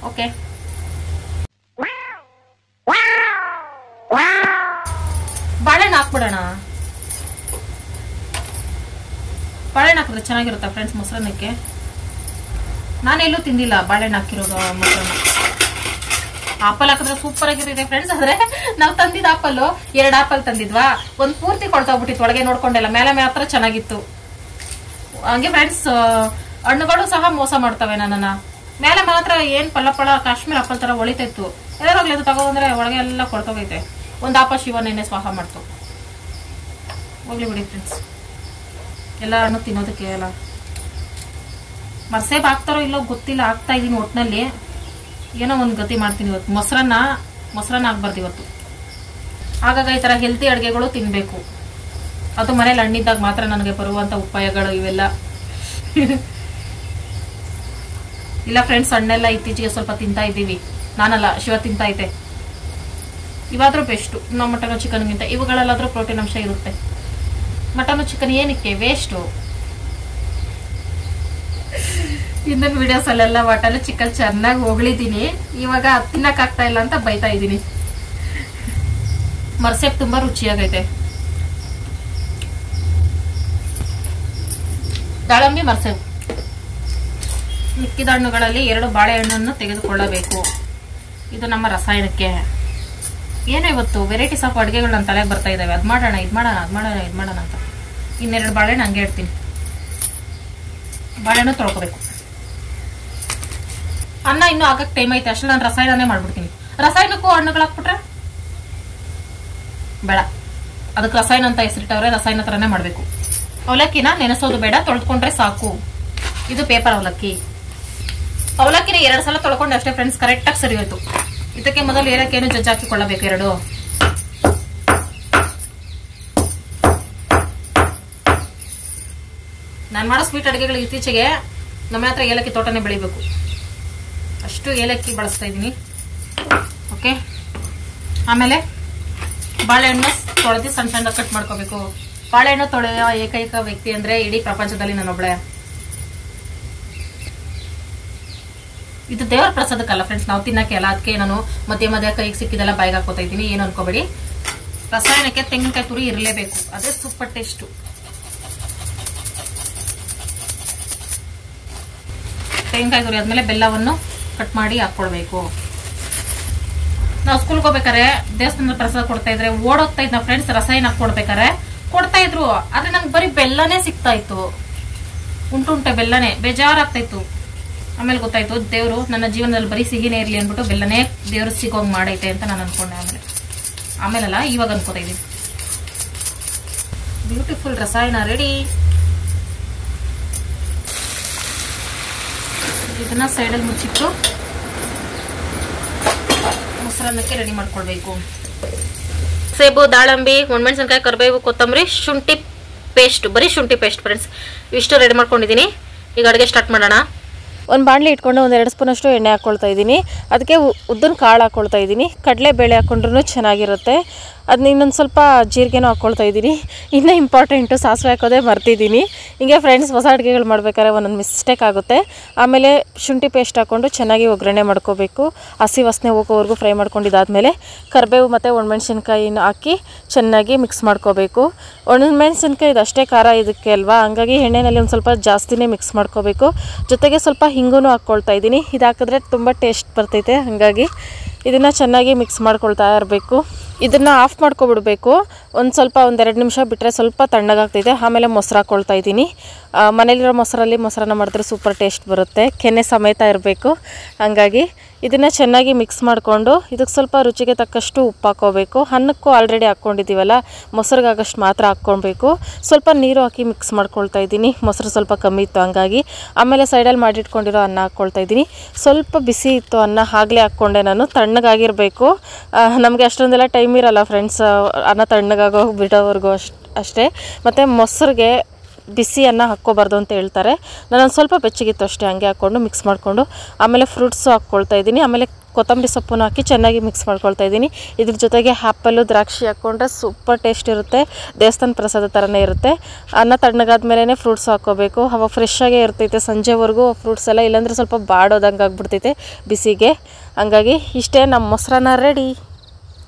ಓಕೆ, ಬಾಳೆಹಣ್ಣು ಹಾಕ್ಬಿಡೋಣ. ಬಾಳೆಹಣ್ಣು ಹಾಕಿದ್ರೆ ಚೆನ್ನಾಗಿರುತ್ತಾ ಫ್ರೆಂಡ್ಸ್ ಮೊಸರನ್ನಕ್ಕೆ? ನಾನೆಲ್ಲೂ ತಿಂದಿಲ್ಲ ಬಾಳೆಹಣ್ಣು ಹಾಕಿರೋದು ಮೊಸರನ್ನ. ಆಪಲ್ ಹಾಕಿದ್ರೆ ಸೂಪರ್ ಆಗಿರುತ್ತೆ ಫ್ರೆಂಡ್ಸ್. ಆದ್ರೆ ನಾವು ತಂದಿದ್ದ ಆಪಲ್ 2 ಆಪಲ್ ತಂದಿದ್ವಾ, ಒಂದ್ ಪೂರ್ತಿ ಕೊಳ್ತೋಗ್ಬಿಟ್ಟಿತ್ತು ಒಳಗೆ ನೋಡ್ಕೊಂಡೆಲ್ಲ, ಮೇಲೆ ಮಾತ್ರ ಚೆನ್ನಾಗಿತ್ತು. ಹಂಗೆ ಫ್ರೆಂಡ್ಸ್ ಹಣ್ಣುಗಳು ಸಹ ಮೋಸ ಮಾಡ್ತವೆ ನನ್ನನ್ನ. ಮೇಲೆ ಮಾತ್ರ ಏನ್ ಪಲ್ಲ ಕಾಶ್ಮೀರ್ ಆಪಲ್ ತರ ಒಳಿತಾ ಇತ್ತು, ಎಲ್ಲಾಗ್ಲಿ ಅದು ತಗೋಬಂದ್ರೆ ಒಳಗೆ ಎಲ್ಲ ಕೊಳ್ತೋಗೈತೆ. ಒಂದ್ ಆಪಲ್ ಶಿವ ನೆನ್ನೆ ಸ್ವಾಹ ಮಾಡ್ತು. ಹೋಗ್ಲಿ ಬಿಡಿ ಫ್ರೆಂಡ್ಸ್, ಎಲ್ಲ ಹಣ್ಣು ತಿನ್ನೋದಕ್ಕೆ ಎಲ್ಲ ಮರ್ಸೇಬ್ ಹಾಕ್ತಾರೋ ಇಲ್ಲೋ ಗೊತ್ತಿಲ್ಲ, ಹಾಕ್ತಾ ಇದೀನಿ. ಒಟ್ಟಿನಲ್ಲಿ ಏನೋ ಒಂದು ಗತಿ ಮಾಡ್ತೀನಿ ಇವತ್ತು. ಮೊಸರನ್ನ ಆಗ್ಬಾರ್ದು ಇವತ್ತು. ಆಗಾಗ ಈ ತರ ಹೆಲ್ತಿ ಅಡುಗೆಗಳು ತಿನ್ಬೇಕು. ಅದು ಮನೇಲಿ ಹಣ್ಣಿದ್ದಾಗ ಮಾತ್ರ ನನಗೆ ಬರುವಂತ ಉಪಾಯಗಳು ಇವೆಲ್ಲ. ಇಲ್ಲ ಫ್ರೆಂಡ್ಸ್, ಹಣ್ಣೆಲ್ಲ ಇತ್ತೀಚೆಗೆ ಸ್ವಲ್ಪ ತಿಂತಾ ಇದ್ದೀವಿ. ನಾನಲ್ಲ, ಶಿವ ತಿಂತಾ ಐತೆ. ಇವಾದ್ರೂ ಬೆಸ್ಟ್ ನಾವು ಮಟನ್ ಚಿಕನ್ಗಿಂತ. ಇವುಗಳಲ್ಲಾದ್ರೂ ಪ್ರೋಟೀನ್ ಅಂಶ ಇರುತ್ತೆ. ಮಟನ್ ಚಿಕನ್ ಏನಕ್ಕೆ ವೇಸ್ಟು. ಇನ್ನೊಂದು ವಿಡಿಯೋಸ್ ಅಲ್ಲೆಲ್ಲ ಮಟನ್ ಚಿಕನ್ ಚೆನ್ನಾಗಿ ಹೊಗಳಿದೀನಿ. ಇವಾಗ ತಿನ್ನಕ್ಕಾಗ್ತಾ ಇಲ್ಲ ಅಂತ ಬೈತಾ ಇದ್ದೀನಿ. ಮರ್ಸೆಪ್ ತುಂಬಾ ರುಚಿಯಾಗೈತೆ. ದಾಳಂಬಿ ಮರ್ಸೆಪ್. ಮಿಕ್ಕಿದ ಹಣ್ಣುಗಳಲ್ಲಿ 2 ಬಾಳೆಹಣ್ಣನ್ನು ತೆಗೆದುಕೊಳ್ಳಬೇಕು. ಇದು ನಮ್ಮ ರಸಾಯನಕ್ಕೆ. ಏನೋ ಇವತ್ತು ವೆರೈಟೀಸ್ ಆಫ್ ಅಡುಗೆಗಳು ನನ್ನ ತಲೆಗೆ ಬರ್ತಾ ಇದಾವೆ. ಅದ್ ಮಾಡೋಣ, ಇದ್ ಮಾಡೋಣ ಅಂತ. ಇನ್ನೆರಡು ಬಾಳೆಹಣ್ಣು ಹಂಗೆ ಇಡ್ತೀನಿ. ಬಾಳೆಹಣ್ಣು ತೊಳ್ಕೋಬೇಕು. ಅನ್ನ ಇನ್ನೂ ಆಗಕ್ಕೆ ಟೈಮ್ ಐತೆ, ಅಷ್ಟೇ ನಾನು ರಸಾಯನನೇ ಮಾಡ್ಬಿಡ್ತೀನಿ. ರಸಾಯನಕ್ಕೂ ಹಣ್ಣುಗಳು ಹಾಕ್ಬಿಟ್ರೆ ಬೇಡ, ಅದಕ್ಕೆ ರಸಾಯನ ಅಂತ ಹೆಸರಿಟ್ಟವ್ರೆ, ರಸಾಯನ ತರನೇ ಮಾಡ್ಬೇಕು. ಅವಲಕ್ಕಿನ ನೆನೆಸೋದು ಬೇಡ, ತೊಳೆದ್ಕೊಂಡ್ರೆ ಸಾಕು. ಇದು ಪೇಪರ್ ಅವಲಕ್ಕಿನ 2 ಸಲ ತೊಳ್ಕೊಂಡೆ ಅಷ್ಟೇ ಫ್ರೆಂಡ್ಸ್, ಕರೆಕ್ಟಾಗಿ ಸರಿ ಹೋಯ್ತು. ಇದಕ್ಕೆ ಮೊದಲು ಏಲಕ್ಕಿಯನ್ನು ಜಜ್ಜಿ ಹಾಕಿಕೊಳ್ಳಬೇಕು 2. ನಾನು ಮಾಡೋ ಸ್ವೀಟ್ ಅಡುಗೆಗಳು ಇತ್ತೀಚೆಗೆ ನಮ್ಮ ಹತ್ರ ಏಲಕ್ಕಿ ತೋಟನೇ ಬೆಳಿಬೇಕು, ಅಷ್ಟು ಏಲಕ್ಕಿ ಬಳಸ್ತಾ ಇದ್ದೀನಿ. ಓಕೆ, ಆಮೇಲೆ ಬಾಳೆಹಣ್ಣು ತೊಳೆದು ಸಣ್ಣ ಸಣ್ಣ ಕಟ್ ಮಾಡ್ಕೋಬೇಕು. ಬಾಳೆಹಣ್ಣು ತೊಳೆಯೋ ಏಕೈಕ ವ್ಯಕ್ತಿ ಅಂದ್ರೆ ಇಡೀ ಪ್ರಪಂಚದಲ್ಲಿ ನಾನೊಬ್ಳೆ. ಇದು ದೇವರ ಪ್ರಸಾದಕ್ಕಲ್ಲ ಫ್ರೆಂಡ್ಸ್, ನಾವು ತಿನ್ನಕ್ಕೆ ಅಲ್ಲ. ಅದಕ್ಕೆ ನಾನು ಮಧ್ಯ ಕೈಗೆ ಸಿಕ್ಕಿದೆಲ್ಲ ಬಾಯಿಗೆ ಹಾಕೋತಾ ಇದ್ದೀನಿ, ಏನು ಅನ್ಕೋಬೇಡಿ. ರಸಾಯನಕ್ಕೆ ತೆಂಗಿನಕಾಯಿ ತುರಿ ಇರಲೇಬೇಕು, ಅದೇ ಸೂಪರ್ ಟೇಸ್ಟು. ತೆಂಗಿನಕಾಯಿ ತುರಿ ಆದ್ಮೇಲೆ ಬೆಲ್ಲವನ್ನು ಕಟ್ ಮಾಡಿ ಹಾಕೊಳ್ಬೇಕು. ನಾವು ಸ್ಕೂಲ್ಗೆ ಹೋಗ್ಬೇಕಾರೆ ದೇವಸ್ಥಾನದ ಪ್ರಸಾದ ಕೊಡ್ತಾ ಇದ್ರೆ ಓಡೋಗ್ತಾ ಇದ್ನ ಫ್ರೆಂಡ್ಸ್. ರಸಾಯನ ಹಾಕೊಡ್ಬೇಕಾರೆ ಕೊಡ್ತಾ ಇದ್ರು, ಆದ್ರೆ ನಂಗೆ ಬರೀ ಬೆಲ್ಲನೇ ಸಿಗ್ತಾ ಇತ್ತು. ಉಂಟುಂಟೆ ಬೆಲ್ಲನೇ ಬೇಜಾರಾಗ್ತಾ ಇತ್ತು. ಆಮೇಲೆ ಗೊತ್ತಾಯ್ತು ದೇವರು ನನ್ನ ಜೀವನದಲ್ಲಿ ಬರೀ ಸಿಹಿನೇ ಇರ್ಲಿ ಅಂದ್ಬಿಟ್ಟು ಬೆಲ್ಲನೇ ದೇವ್ರು ಸಿಗೋಂಗ್ ಮಾಡೈತೆ ಅಂತ ನಾನು ಅನ್ಕೊಂಡೆ. ಆಮೇಲಲ್ಲ ಇವಾಗ ಅನ್ಕೋತಾ ಇದ್ದೀನಿ. ಬ್ಯೂಟಿಫುಲ್ ರಸಾಯನ ರೆಡಿ. ಇದನ್ನ ಸೈಡಲ್ಲಿ ಮುಚ್ಚಿಟ್ಟು ಮೊಸರನ್ನಕ್ಕೆ ರೆಡಿ ಮಾಡ್ಕೊಳ್ಬೇಕು. ಸೇಬು, ದಾಳಂಬಿ, ಒಣಮೆಣಸಿನಕಾಯಿ, ಕರಿಬೇವು, ಕೊತ್ತಂಬರಿ, ಶುಂಠಿ ಪೇಸ್ಟ್, ಬರೀ ಶುಂಠಿ ಪೇಸ್ಟ್ ಫ್ರೆಂಡ್ಸ್. ಇಷ್ಟು ರೆಡಿ ಮಾಡ್ಕೊಂಡಿದ್ದೀನಿ. ಈಗ ಅಡುಗೆ ಸ್ಟಾರ್ಟ್ ಮಾಡೋಣ. ಒಂದು ಬಾಣಲಿ ಇಟ್ಕೊಂಡು 1-2 ಸ್ಪೂನಷ್ಟು ಎಣ್ಣೆ ಹಾಕ್ಕೊಳ್ತಾ ಇದ್ದೀನಿ. ಅದಕ್ಕೆ ಉದ್ದಿನ ಕಾಳು ಹಾಕ್ಕೊಳ್ತಾ ಇದ್ದೀನಿ. ಕಡಲೆಬೇಳೆ ಹಾಕ್ಕೊಂಡ್ರೂ ಚೆನ್ನಾಗಿರುತ್ತೆ. ಅದನ್ನ ಇನ್ನೊಂದು ಸ್ವಲ್ಪ ಜೀರಿಗೆನೂ ಹಾಕ್ಕೊಳ್ತಾ ಇದ್ದೀನಿ. ಇನ್ನೂ ಇಂಪಾರ್ಟೆಂಟು, ಸಾಸಿವೆ ಹಾಕೋದೇ ಮರ್ತಿದ್ದೀನಿ. ಹಿಂಗೆ ಫ್ರೆಂಡ್ಸ್, ಹೊಸ ಅಡುಗೆಗಳು ಮಾಡ್ಬೇಕಾದ್ರೆ ಒಂದೊಂದು ಮಿಸ್ಟೇಕ್ ಆಗುತ್ತೆ. ಆಮೇಲೆ ಶುಂಠಿ ಪೇಸ್ಟ್ ಹಾಕ್ಕೊಂಡು ಚೆನ್ನಾಗಿ ಒಗ್ಗರಣೆ ಮಾಡ್ಕೋಬೇಕು. ಹಸಿ ವಾಸನೆ ಹೋಗೋವರೆಗೂ ಫ್ರೈ ಮಾಡ್ಕೊಂಡಿದ್ದಾದಮೇಲೆ ಕರಿಬೇವು ಮತ್ತು ಒಣಮೆಣಸಿನ್ಕಾಯಿನ ಹಾಕಿ ಚೆನ್ನಾಗಿ ಮಿಕ್ಸ್ ಮಾಡ್ಕೋಬೇಕು. ಒಣಮೆಣಸಿನ್ಕಾಯಿ ಇದಷ್ಟೇ ಖಾರ ಇದಕ್ಕೆ ಅಲ್ವಾ, ಹಂಗಾಗಿ ಎಣ್ಣೆಯಲ್ಲಿ ಒಂದು ಸ್ವಲ್ಪ ಜಾಸ್ತಿನೇ ಮಿಕ್ಸ್ ಮಾಡ್ಕೋಬೇಕು. ಜೊತೆಗೆ ಸ್ವಲ್ಪ ಹಿಂಗೂ ಹಾಕ್ಕೊಳ್ತಾ ಇದ್ದೀನಿ. ಇದು ಹಾಕಿದ್ರೆ ತುಂಬ ಟೇಸ್ಟ್ ಬರ್ತೈತೆ, ಹಾಗಾಗಿ ಇದನ್ನು ಚೆನ್ನಾಗಿ ಮಿಕ್ಸ್ ಮಾಡ್ಕೊಳ್ತಾ ಇರಬೇಕು. ಇದನ್ನು ಆಫ್ ಮಾಡ್ಕೊಬಿಡ್ಬೇಕು. ಒಂದು 2 ನಿಮಿಷ ಬಿಟ್ಟರೆ ಸ್ವಲ್ಪ ತಣ್ಣಗಾಗ್ತೈತೆ. ಆಮೇಲೆ ಮೊಸರು ಹಾಕ್ಕೊಳ್ತಾ ಇದ್ದೀನಿ. ಮನೇಲಿರೋ ಮೊಸರನ್ನ ಮಾಡಿದ್ರೆ ಸೂಪರ್ ಟೇಸ್ಟ್ ಬರುತ್ತೆ. ಕೆನೆ ಸಮೇತ ಇರಬೇಕು. ಹಾಗಾಗಿ ಇದನ್ನು ಚೆನ್ನಾಗಿ ಮಿಕ್ಸ್ ಮಾಡಿಕೊಂಡು ಇದಕ್ಕೆ ಸ್ವಲ್ಪ ರುಚಿಗೆ ತಕ್ಕಷ್ಟು ಉಪ್ಪು ಹಾಕ್ಕೋಬೇಕು. ಅನ್ನಕ್ಕೂ ಆಲ್ರೆಡಿ ಹಾಕ್ಕೊಂಡಿದ್ದೀವಲ್ಲ, ಮೊಸರಿಗಾಗಷ್ಟು ಮಾತ್ರ ಹಾಕ್ಕೊಳ್ಬೇಕು. ಸ್ವಲ್ಪ ನೀರು ಹಾಕಿ ಮಿಕ್ಸ್ ಮಾಡ್ಕೊಳ್ತಾ ಇದ್ದೀನಿ. ಮೊಸರು ಸ್ವಲ್ಪ ಕಮ್ಮಿ ಇತ್ತು ಹಂಗಾಗಿ. ಆಮೇಲೆ ಸೈಡಲ್ಲಿ ಮಾಡಿಟ್ಕೊಂಡಿರೋ ಅನ್ನ ಹಾಕ್ಕೊಳ್ತಾ ಇದ್ದೀನಿ. ಸ್ವಲ್ಪ ಬಿಸಿ ಇತ್ತು ಅನ್ನ, ಆಗಲೇ ಹಾಕ್ಕೊಂಡೆ ನಾನು. ತಣ್ಣಗಾಗಿರಬೇಕು. ನಮಗೆ ಅಷ್ಟೊಂದೆಲ್ಲ ಟೈಮ್ ಇರಲ್ಲ ಫ್ರೆಂಡ್ಸ್, ಅನ್ನ ತಣ್ಣಗಾಗೋ ಬಿಡೋವರೆಗೂ ಅಷ್ಟೇ. ಮತ್ತು ಮೊಸರಿಗೆ ಬಿಸಿ ಅನ್ನ ಹಾಕ್ಕೋಬಾರ್ದು ಅಂತ ಹೇಳ್ತಾರೆ. ನಾನೊಂದು ಸ್ವಲ್ಪ ಬೆಚ್ಚಗಿತ್ತು ಅಷ್ಟೇ, ಹಂಗೆ ಹಾಕ್ಕೊಂಡು ಮಿಕ್ಸ್ ಮಾಡಿಕೊಂಡು ಆಮೇಲೆ ಫ್ರೂಟ್ಸು ಹಾಕ್ಕೊಳ್ತಾ ಇದ್ದೀನಿ. ಆಮೇಲೆ ಕೊತ್ತಂಬರಿ ಸೊಪ್ಪನ್ನು ಹಾಕಿ ಚೆನ್ನಾಗಿ ಮಿಕ್ಸ್ ಮಾಡ್ಕೊಳ್ತಾ ಇದ್ದೀನಿ. ಇದ್ರ ಜೊತೆಗೆ ಆ್ಯಪಲ್ಲು, ದ್ರಾಕ್ಷಿ ಹಾಕ್ಕೊಂಡ್ರೆ ಸೂಪರ್ ಟೇಸ್ಟ್ ಇರುತ್ತೆ. ದೇವಸ್ಥಾನ ಪ್ರಸಾದ ಥರನೇ ಇರುತ್ತೆ. ಅನ್ನ ತಣ್ಣಗಾದ್ಮೇಲೆ ಫ್ರೂಟ್ಸ್ ಹಾಕ್ಕೋಬೇಕು. ಅವಾಗ ಫ್ರೆಶ್ಶಾಗೇ ಇರ್ತೈತೆ ಸಂಜೆವರೆಗೂ ಫ್ರೂಟ್ಸ್ ಎಲ್ಲ, ಇಲ್ಲಾಂದರೆ ಸ್ವಲ್ಪ ಬಾಡೋದಂಗೆ ಆಗ್ಬಿಡ್ತೈತೆ ಬಿಸಿಗೆ. ಹಂಗಾಗಿ ಇಷ್ಟೇ, ನಮ್ಮ ಮೊಸರನ್ನ ರೆಡಿ.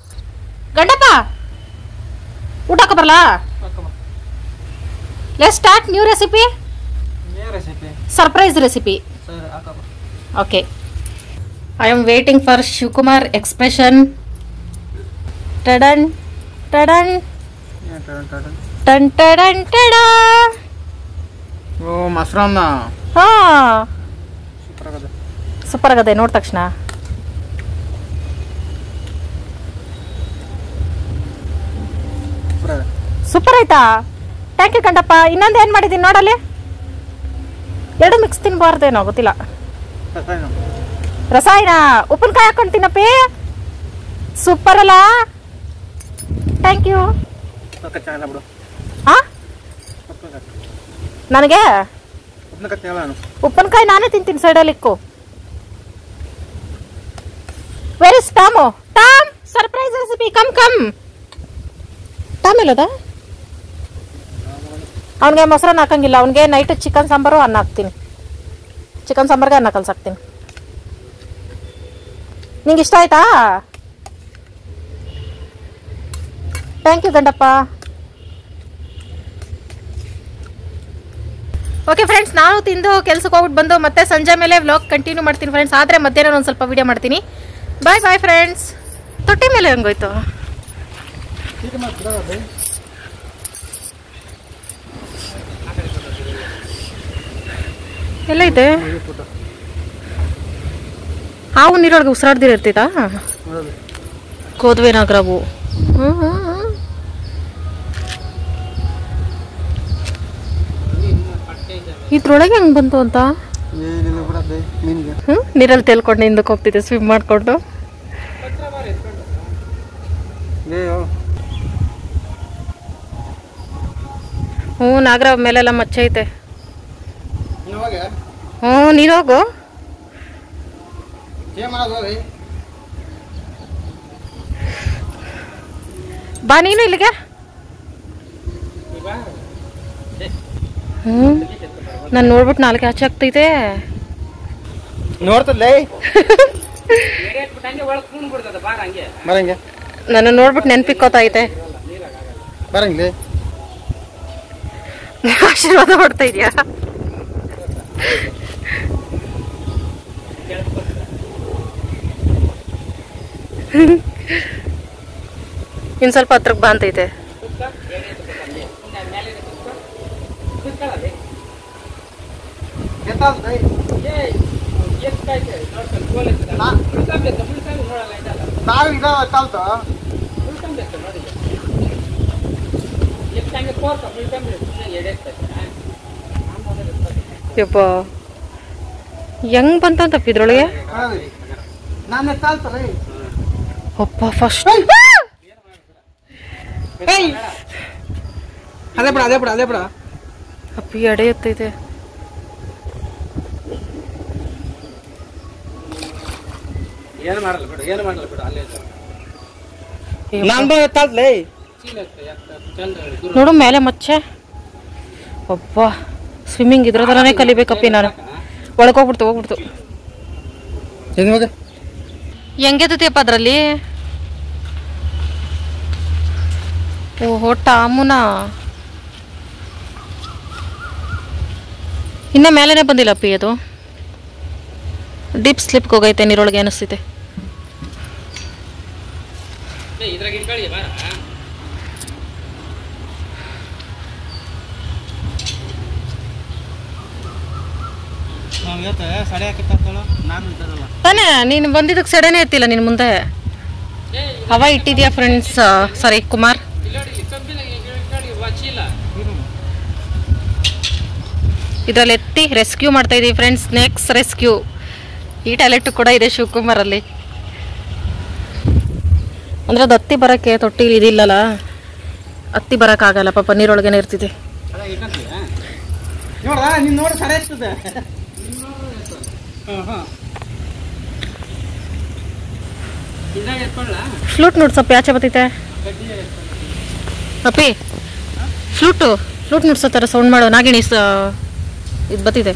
ಗಂಡಪ್ಪ ಊಟ ಹಾಕಬರಲ್ಲ? Let's start new recipe. Surprise recipe. Okay, I am waiting for Shivkumar expression. Tadan, tadan, tan tadan tada. ಓ ಮೊಸರನ್ನ ಹಾ ಸೂಪರ್ ಆಗದೆ. ಸೂಪರ್ ಆಗದೆ ನೋಡಿದ ತಕ್ಷಣ. ಸೂಪರ್ ಆಯ್ತಾ? Thank you Kandappa. ಇನ್ನೊಂದು ಏನು ಮಾಡಿದ್ದೀನಿ ನೋಡಲ್ಲಿ, ಎರಡು ಮಿಕ್ಸ್ ತಿನ್ಬಾರ್ದೇನೋ ಗೊತ್ತಿಲ್ಲ. ರಸಾಯನ ಉಪ್ಪಿನಕಾಯಿ ಹಾಕೊಂಡು ತಿನ್ನಪ್ಪಿ, ಸೂಪರ್ ಅಲ್ಲ? Thank you. ಹಾ ನನಗೆ ಉಪ್ಪಿನಕಾಯಿ ನಾನೇ ತಿಂತೀನಿ ಸೈಡಲ್ಲಿ ಇಕ್ಕು. Where is Tom? Tom surprise recipe, come come. Tom ಇಲ್ಲದ? ಅವನಿಗೆ ಮೊಸರನ್ನ ಹಾಕಂಗಿಲ್ಲ, ಅವನಿಗೆ ನೈಟ್ ಚಿಕನ್ ಸಾಂಬಾರು ಅನ್ನ ಹಾಕ್ತೀನಿ. ಚಿಕನ್ ಸಾಂಬಾರ್ಗೆ ಅನ್ನ ಕಲ್ಸಾಕ್ತೀನಿ. ನಿಂಗೆ ಇಷ್ಟ ಆಯ್ತಾ? ಥ್ಯಾಂಕ್ ಯು ಗಂಡಪ್ಪ. ಓಕೆ ಫ್ರೆಂಡ್ಸ್, ನಾನು ತಿಂದು ಕೆಲ್ಸಕ್ಕೆ ಹೋಗ್ಬಿಟ್ಟು ಬಂದು ಮತ್ತೆ ಸಂಜೆ ಮೇಲೆ ವ್ಲಾಗ್ ಕಂಟಿನ್ಯೂ ಮಾಡ್ತೀನಿ ಫ್ರೆಂಡ್ಸ್. ಆದರೆ ಮಧ್ಯಾಹ್ನ ಒಂದು ಸ್ವಲ್ಪ ವಿಡಿಯೋ ಮಾಡ್ತೀನಿ. ಬಾಯ್ ಬಾಯ್ ಫ್ರೆಂಡ್ಸ್. ತೊಟ್ಟಿ ಮೇಲೆ ಹೆಂಗೋಯ್ತು? ಎಲ್ಲ ಇದೆ? ಹಾವು ನೀರೊಳಗೆ ಉಸಿರಾಡ್ದಿರ ಇರ್ತಿತ್ತಾ? ಕೋದ್ವೆ ನಾಗರಾವು. ಇದ್ರೊಳಗೆ ಹೆಂಗ್ ಬಂತು ಅಂತ ನೀರಲ್ಲಿ ತೇಲ್ಕೊಂಡು ಹಿಂದಕ್ಕೆ ಹೋಗ್ತಿದ್ದೆ ಸ್ವಿಮ್ ಮಾಡ್ಕೊಂಡು. ಹ್ಞೂ ನಾಗರಾವ್ ಮೇಲೆಲ್ಲ ಮಚ್ಚ ಐತೆ. ಹ್ಞೂ ನೀನು ಹೋಗು. ಬಾ ನೀನು ಇಲ್ಲಿಗೆ. ನಾನು ನೋಡ್ಬಿಟ್ಟು ನಾಲ್ಕು ಆಚೆ ಆಗ್ತೈತೆ ನೋಡ್ತಲ್ಲೇ. ನನ್ನ ನೋಡ್ಬಿಟ್ಟು ನೆನ್ಪಿಕ್ಕೋತೈತೆ. ಬರಂಗೆ ಆಶೀರ್ವಾದ ಮಾಡ್ತಾ ಇದೆಯಾ? ಇನ್ ಸ್ವಲ್ಪ ಹತ್ರಕ್ಕೆ ಬಾ ಅಂತೈತೆ. ಯಪ್ಪ ಹೆಂಗ್ ಬಂತಂತಪ್ಪ ಇದ್ರೊಳಗೆ? ಅಪ್ಪ ಫಸ್ಟ್ ಅದೇ ಬಿಡ ಅಪ್ಪಿ ಎಡೆ ಎತ್ತೈತೆ. ನೋಡು ಮೇಲೆ ಮಚ್ಚೆ. ಅಪ್ಪ ಸ್ವಿಮ್ಮಿಂಗ್ ಇದ್ರ ತರನೇ ಕಲಿಬೇಕಪ್ಪಿ ನಾನು. ಒಳಗೋಗ್ಬಿಡ್ತು ಹೋಗ್ಬಿಡ್ತು. ಹೆಂಗೆತ್ತಪ್ಪ ಅದ್ರಲ್ಲಿ? ಓಹೋ ಟಾಮುನಾ. ಇನ್ನ ಮೇಲೆನೆ ಬಂದಿಲ್ಲಪ್ಪಿ ಅದು. ಡೀಪ್ ಸ್ಲಿಪ್ಗೆ ಹೋಗೈತೆ ನೀರೊಳಗೆ ಅನಿಸ್ತೈತೆ. ತಾನೇ ನೀನು ಬಂದಿದ್ದಕ್ಕೆ ಸಡನೇ ಎತ್ತಿಲ್ಲ ನೀನು ಮುಂದೆ. ಹವಾ ಇಟ್ಟಿದ್ಯಾ ಫ್ರೆಂಡ್ಸ್? ಸಾರಿ ಕುಮಾರ್. ಇದ್ರಲ್ಲಿ ಎತ್ತಿ ರೆಸ್ಕ್ಯೂ ಮಾಡ್ತಾ ಇದೀವಿ ಫ್ರೆಂಡ್ಸ್. Next rescue. ಈ ಟ್ಯಾಲೆಂಟ್ ಕೂಡ ಇದೆ ಶಿವಕುಮಾರ್ ಅಲ್ಲಿ. ಅಂದ್ರೆ ಅದು ಹತ್ತಿ ಬರಕ್ಕೆ ತೊಟ್ಟಿ ಇದಿಲ್ಲಲ್ಲ, ಹತ್ತಿ ಬರಕ್ ಆಗಲ್ಲ ಪಾಪ, ನೀರೊಳಗೇನೆ ಇರ್ತಿದೆ. ಫ್ಲೂಟ್ ನುಡ್ಸಪ್ಪ ಆಚೆ ಬರ್ತೈತೆ ಅಪ್ಪಿ. ಫ್ಲೂಟ್ ನುಡ್ಸೋ ಥರ ಸೌಂಡ್ ಮಾಡೋ ನಾಗಿಣಿ ಇದು ಬತ್ತಿದೆ.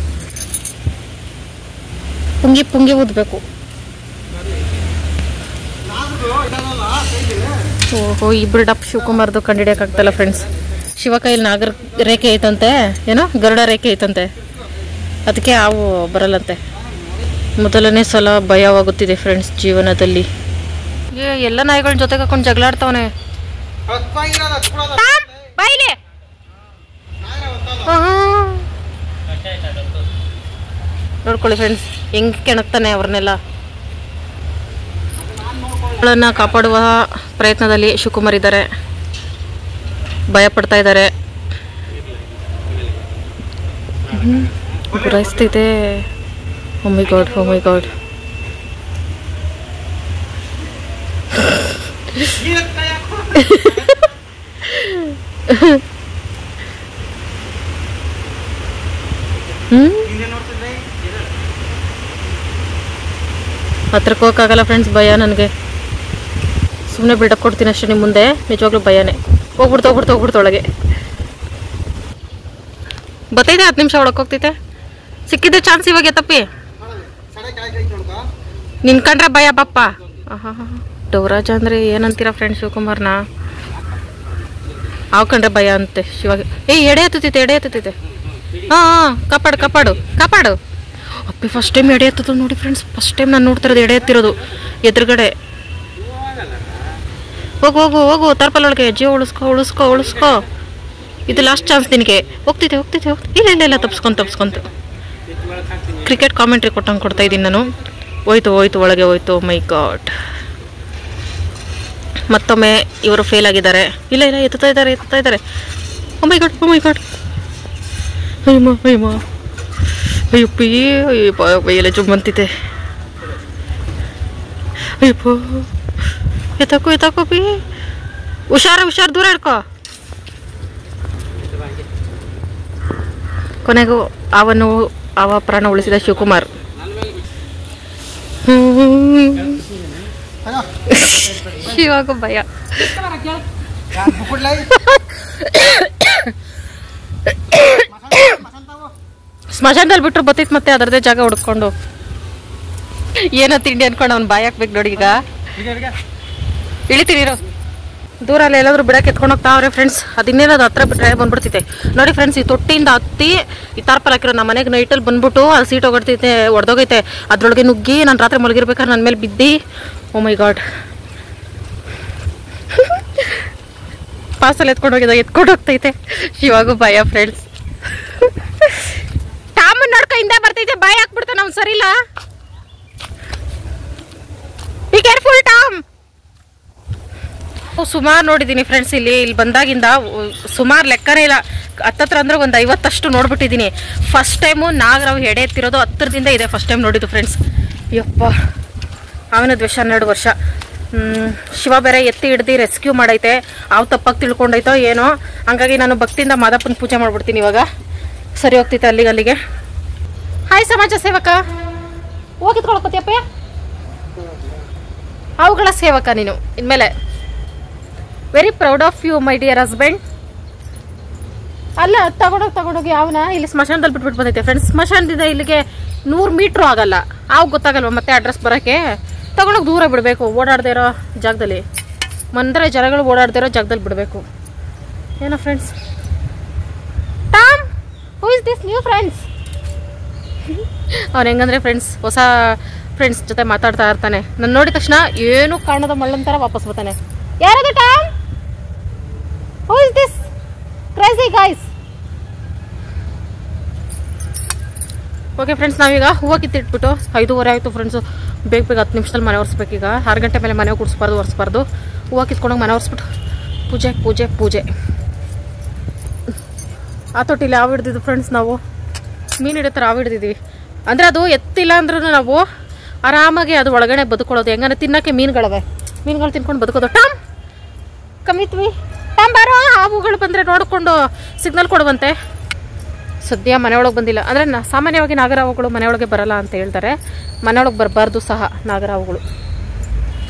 ಪುಂಗಿ ಊದಬೇಕು. ಓಹೋ ಈ ಬಿಲ್ಡಪ್ ಶಿವಕುಮಾರ್ದು ಕಂಡಿಡಿಯೋಕ್ಕಾಗ್ತಲ್ಲ ಫ್ರೆಂಡ್ಸ್. ಶಿವ ಕೈಯಲ್ಲಿ ನಾಗರ ರೇಖೆ ಐತಂತೆ, ಏನೋ ಗರುಡ ರೇಖೆ ಐತಂತೆ, ಅದಕ್ಕೆ ಹಾವು ಬರಲ್ಲಂತೆ. ಮೊದಲನೇ ಸಲ ಭಯವಾಗುತ್ತಿದೆ ಫ್ರೆಂಡ್ಸ್ ಜೀವನದಲ್ಲಿ. ಎಲ್ಲ ನಾಯಿಗಳ ಜೊತೆಗೆ ಹಾಕೊಂಡು ಜಗಳಾಡ್ತಾವನೆ. ನೋಡ್ಕೊಳ್ಳಿ ಫ್ರೆಂಡ್ಸ್ ಹೆಂಗ್ ಕೆಣಕ್ತಾನೆ ಅವ್ರನ್ನೆಲ್ಲ. ಕಾಪಾಡುವ ಪ್ರಯತ್ನದಲ್ಲಿ ಶಿವಕುಮಾರ್ ಇದ್ದಾರೆ, ಭಯ ಪಡ್ತಾ ಇದ್ದಾರೆ. ಗುರಾಯಿಸ್ತಿದೆ. ಓ ಮೈ ಗಾಡ್, ಓ ಮೈ ಗಾಡ್. ಹತ್ರಕ್ಕೆ ಹೋಗಕ್ಕಾಗಲ್ಲ ಫ್ರೆಂಡ್ಸ್, ಭಯ ನನಗೆ. ಸುಮ್ಮನೆ ಬಿಲ್ಡಪ್ ಕೊಡ್ತೀನಿ ಅಷ್ಟೇ ನಿಮ್ಮ ಮುಂದೆ, ನಿಜವಾಗ್ಲೂ ಭಯನೇ. ಹೋಗ್ಬಿಡ್ತು ಒಳಗೆ. ಬತ್ತೈತೆ 10 ನಿಮಿಷ ಒಳಗೆ ಹೋಗ್ತೈತೆ. ಸಿಕ್ಕಿದ್ದೆ ಚಾನ್ಸ್ ಇವಾಗ ತಪ್ಪಿ. ನಿನ್ಕಂಡ್ರೆ ಭಯ ಬಪ್ಪ. ಡೌರಾಜ ಅಂದ್ರೆ ಏನಂತೀರಾ ಫ್ರೆಂಡ್ಸ್ ಶಿವಕುಮಾರ್ನ? ಅವ್ ಕಂಡ್ರೆ ಭಯ ಅಂತೆ ಶಿವಾಗ. ಎಡೆ ಹತ್ತೈತೆ. ಕಾಪಾಡು. ಅಪ್ಪಿ ಫಸ್ಟ್ ಟೈಮ್ ಎಡೆ ಎತ್ತದು ನೋಡಿ ಫ್ರೆಂಡ್ಸ್. ಫಸ್ಟ್ ಟೈಮ್ ನಾನು ನೋಡ್ತಿರೋದು ಎಡೆ ಎತ್ತಿರೋದು ಎದುರುಗಡೆ. ಹೋಗು ತರ್ಪಲೊಳಗೆ. ಜೀವ ಉಳಿಸ್ಕೊ. ಇದು ಲಾಸ್ಟ್ ಚಾನ್ಸ್ ನಿನಗೆ. ಹೋಗ್ತೈತೆ. ಇಲ್ಲ ತಪ್ಸ್ಕೊಂತ. ಕ್ರಿಕೆಟ್ ಕಾಮೆಂಟ್ರಿ ಕೊಟ್ಟಂಗೆ ಕೊಡ್ತಾ ಇದ್ದೀನಿ ನಾನು. ಹೋಯ್ತು ಒಳಗೆ ಹೋಯ್ತು. ಮೈ ಗಾಡ್. ಮತ್ತೊಮ್ಮೆ ಇವರು ಫೇಲ್ ಆಗಿದ್ದಾರೆ. ಇಲ್ಲ ಎತ್ತುತ್ತಾ ಇದ್ದಾರೆ. ಓ ಮೈ ಗಾಡ್. ಅಯ್ಯಪ್ಪಿ ಎಲ್ಲ ಚುಮ್ಮಂತಿದೆ. ಅಯ್ಯಪ್ಪ ಎತ್ತಕೋ ಪಿ. ಹುಷಾರು ದೂರ ಇಡ್ಕೋ. ಕೊನೆಗೂ ಅವ ಪ್ರಾಣ ಉಳಿಸಿದ ಶಿವಕುಮಾರ್. ಶಿವಾಗ ಭಯ. ಸ್ಮಶಾನದಲ್ಲಿ ಬಿಟ್ರು ಬತ್ತೈತ್ ಮತ್ತೆ ಅದರದೇ ಜಾಗ ಹುಡ್ಕೊಂಡು. ಏನೋ ತಿಂಡಿ ಅನ್ಕೊಂಡು ಅವ್ನು ಬಾಯ್ ಹಾಕ್ಬೇಕು ನೋಡಿ. ಈಗ ಇಳಿತೀನಿರೋ ದೂರ ಅಲ್ಲಿ ಎಲ್ಲಾದ್ರೂ ಬಿಡಕ್ಕೆ ಎತ್ಕೊಂಡು ಹೋಗ್ತಾವ್ರೆ ಫ್ರೆಂಡ್ಸ್. ಅದು ಇನ್ನೇನಾದ್ರು ಹತ್ರ ಬಿಟ್ರೆ ಬಂದ್ಬಿಡ್ತೈತೆ ನೋಡಿ ಫ್ರೆಂಡ್ಸ್. ಈ ತೊಟ್ಟಿಯಿಂದ ಹತ್ತಿ ಈ ತಾರ್ಪಲ್ ಹಾಕಿರೋ ನಮ್ಮ ಮನೆಗೆ ನೈಟಲ್ಲಿ ಬಂದ್ಬಿಟ್ಟು ಅಲ್ಲಿ ಸೀಟ್ ಒಡೆದೋಗೈತೆ. ಅದ್ರೊಳಗೆ ನುಗ್ಗಿ ನಾನು ರಾತ್ರಿ ಮಲಗಿರ್ಬೇಕಾದ್ರೆ ನನ್ನ ಮೇಲೆ ಬಿದ್ದು. ಓ ಮೈ ಗಾಡ್. ಪಾಸಲ್ಲಿ ಎತ್ಕೊಂಡು ಹೋಗ್ತೈತೆ. ಶಿವಾಗೂ ಭಯ ಫ್ರೆಂಡ್ಸ್. ಟಾಮನ್ ನೋಡ್ಕೊ ಹಿಂದೆ ಬರ್ತೈತೆ. ಭಯ ಹಾಕ್ಬಿಡ್ತಾನೆ ಅವ್ನು. ಸರಿಲ್ಲ. Be careful Tom. ಸುಮಾರು ನೋಡಿದ್ದೀನಿ ಫ್ರೆಂಡ್ಸ್. ಇಲ್ಲಿ ಬಂದಾಗಿಂದ ಸುಮಾರು ಲೆಕ್ಕನೇ ಇಲ್ಲ. ಹತ್ತತ್ರ ಅಂದ್ರೆ ಒಂದು 50 ನೋಡ್ಬಿಟ್ಟಿದ್ದೀನಿ. ಫಸ್ಟ್ ಟೈಮು ನಾಗರಾವ್ ಎಡೆ ಎತ್ತಿರೋದು ಹತ್ತಿರದಿಂದ ಇದೆ. ಫಸ್ಟ್ ಟೈಮ್ ನೋಡಿದ್ದು ಫ್ರೆಂಡ್ಸ್. ಯಪ್ಪ ಅವನದ್ದು 12 ವರ್ಷ. ಶಿವ ಬೇರೆ ಎತ್ತಿ ಹಿಡ್ದು ರೆಸ್ಕ್ಯೂ ಮಾಡೈತೆ. ಅವು ತಪ್ಪಾಗಿ ತಿಳ್ಕೊಂಡೈತೋ ಏನೋ. ಹಂಗಾಗಿ ನಾನು ಭಕ್ತಿಯಿಂದ ಮಾದಪ್ಪನ ಪೂಜೆ ಮಾಡ್ಬಿಡ್ತೀನಿ ಇವಾಗ. ಸರಿ ಹೋಗ್ತೈತೆ ಅಲ್ಲಿಗೆ. ಹಾಯ್ ಸಮಾಜ ಸೇವಕ. ಹೋಗಿತ್ಕೊಳಕತ್ತೀಯಪ್ಪ. ಅವುಗಳ ಸೇವಕ ನೀನು ಇನ್ಮೇಲೆ. Very proud of you my dear husband. ಅಲ್ಲ ತಗೊಂಡೋಗಿ ಅವನ ಇಲ್ಲಿ ಸ್ಮಶಾನದಲ್ಲಿ ಬಿಟ್ಬಿಟ್ಟು ಬಂದೈತೆ ಫ್ರೆಂಡ್ಸ್. ಸ್ಮಶಾನದಿಂದ ಇಲ್ಲಿಗೆ 100 ಮೀಟ್ರು ಆಗಲ್ಲ. ಅವಾಗ ಗೊತ್ತಾಗಲ್ವ ಮತ್ತೆ ಅಡ್ರೆಸ್ ಬರೋಕ್ಕೆ. ತಗೊಂಡೋಗಿ ದೂರ ಬಿಡಬೇಕು. ಓಡಾಡದೇ ಇರೋ ಜಾಗದಲ್ಲಿ, ಜನಗಳು ಓಡಾಡದೇ ಇರೋ ಜಾಗದಲ್ಲಿ ಬಿಡಬೇಕು. ಏನೋ friends. Tom who is this new friends? ಅವ್ನು ಹೆಂಗಂದ್ರೆ ಫ್ರೆಂಡ್ಸ್ ಹೊಸ ಫ್ರೆಂಡ್ಸ್ ಜೊತೆ ಮಾತಾಡ್ತಾ ಇರ್ತಾನೆ. ನಾನು ನೋಡಿದ ತಕ್ಷಣ ಏನು ಕಾಣದ ಮಳ್ಳಂತರ ವಾಪಸ್ ಬರ್ತಾನೆ. ಯಾರದು Tom? Who is this crazy guys? Okay friends, ನಾವೀಗ ಹೂವು ಕಿತ್ತಿಟ್ಬಿಟ್ಟು 5:30 ಆಯಿತು ಫ್ರೆಂಡ್ಸು. ಬೇಗ 10 ನಿಮಿಷದಲ್ಲಿ ಮನೆ ಒರೆಸ್ಬೇಕೀಗ. 6 ಗಂಟೆ ಮೇಲೆ ಮನೆ ಒರೆಸ್ಬಾರ್ದು. ಹೂವು ಕಿತ್ಕೊಂಡೋಗಿ ಮನೆ ಒರೆಸ್ಬಿಟ್ಟು ಪೂಜೆ. ಆ ತೊಟ್ಟಿಲಿ ಹಾವು ಹಿಡ್ದಿದ್ದು ಫ್ರೆಂಡ್ಸ್. ನಾವು ಮೀನು ಹಿಡಿತಾರೆ ಹಾವು ಹಿಡ್ದಿದ್ದೀವಿ. ಅಂದರೆ ಅದು ಎತ್ತಿಲ್ಲ ಅಂದ್ರೂ ನಾವು ಆರಾಮಾಗಿ ಅದು ಒಳಗಡೆ ಬದುಕೊಳ್ಳೋದು. ಹೆಂಗಂದ್ರೆ ತಿನ್ನೋಕ್ಕೆ ಮೀನುಗಳು ತಿನ್ಕೊಂಡು ಬದುಕೋದು. ಟಾಮ್ ಕಮ್ಮಿತ್ವಿ. ಟಾಮ್ ಬಾರೋ. ಹಾವುಗಳು ಬಂದರೆ ನೋಡಿಕೊಂಡು ಸಿಗ್ನಲ್ ಕೊಡುವಂತೆ. ಸದ್ಯ ಮನೆಯೊಳಗೆ ಬಂದಿಲ್ಲ. ಅಂದರೆ ಸಾಮಾನ್ಯವಾಗಿ ನಾಗರಾವುಗಳು ಮನೆಯೊಳಗೆ ಬರಲ್ಲ ಅಂತ ಹೇಳ್ತಾರೆ. ಮನೆಯೊಳಗೆ ಬರಬಾರ್ದು ಸಹ ನಾಗರಾವುಗಳು.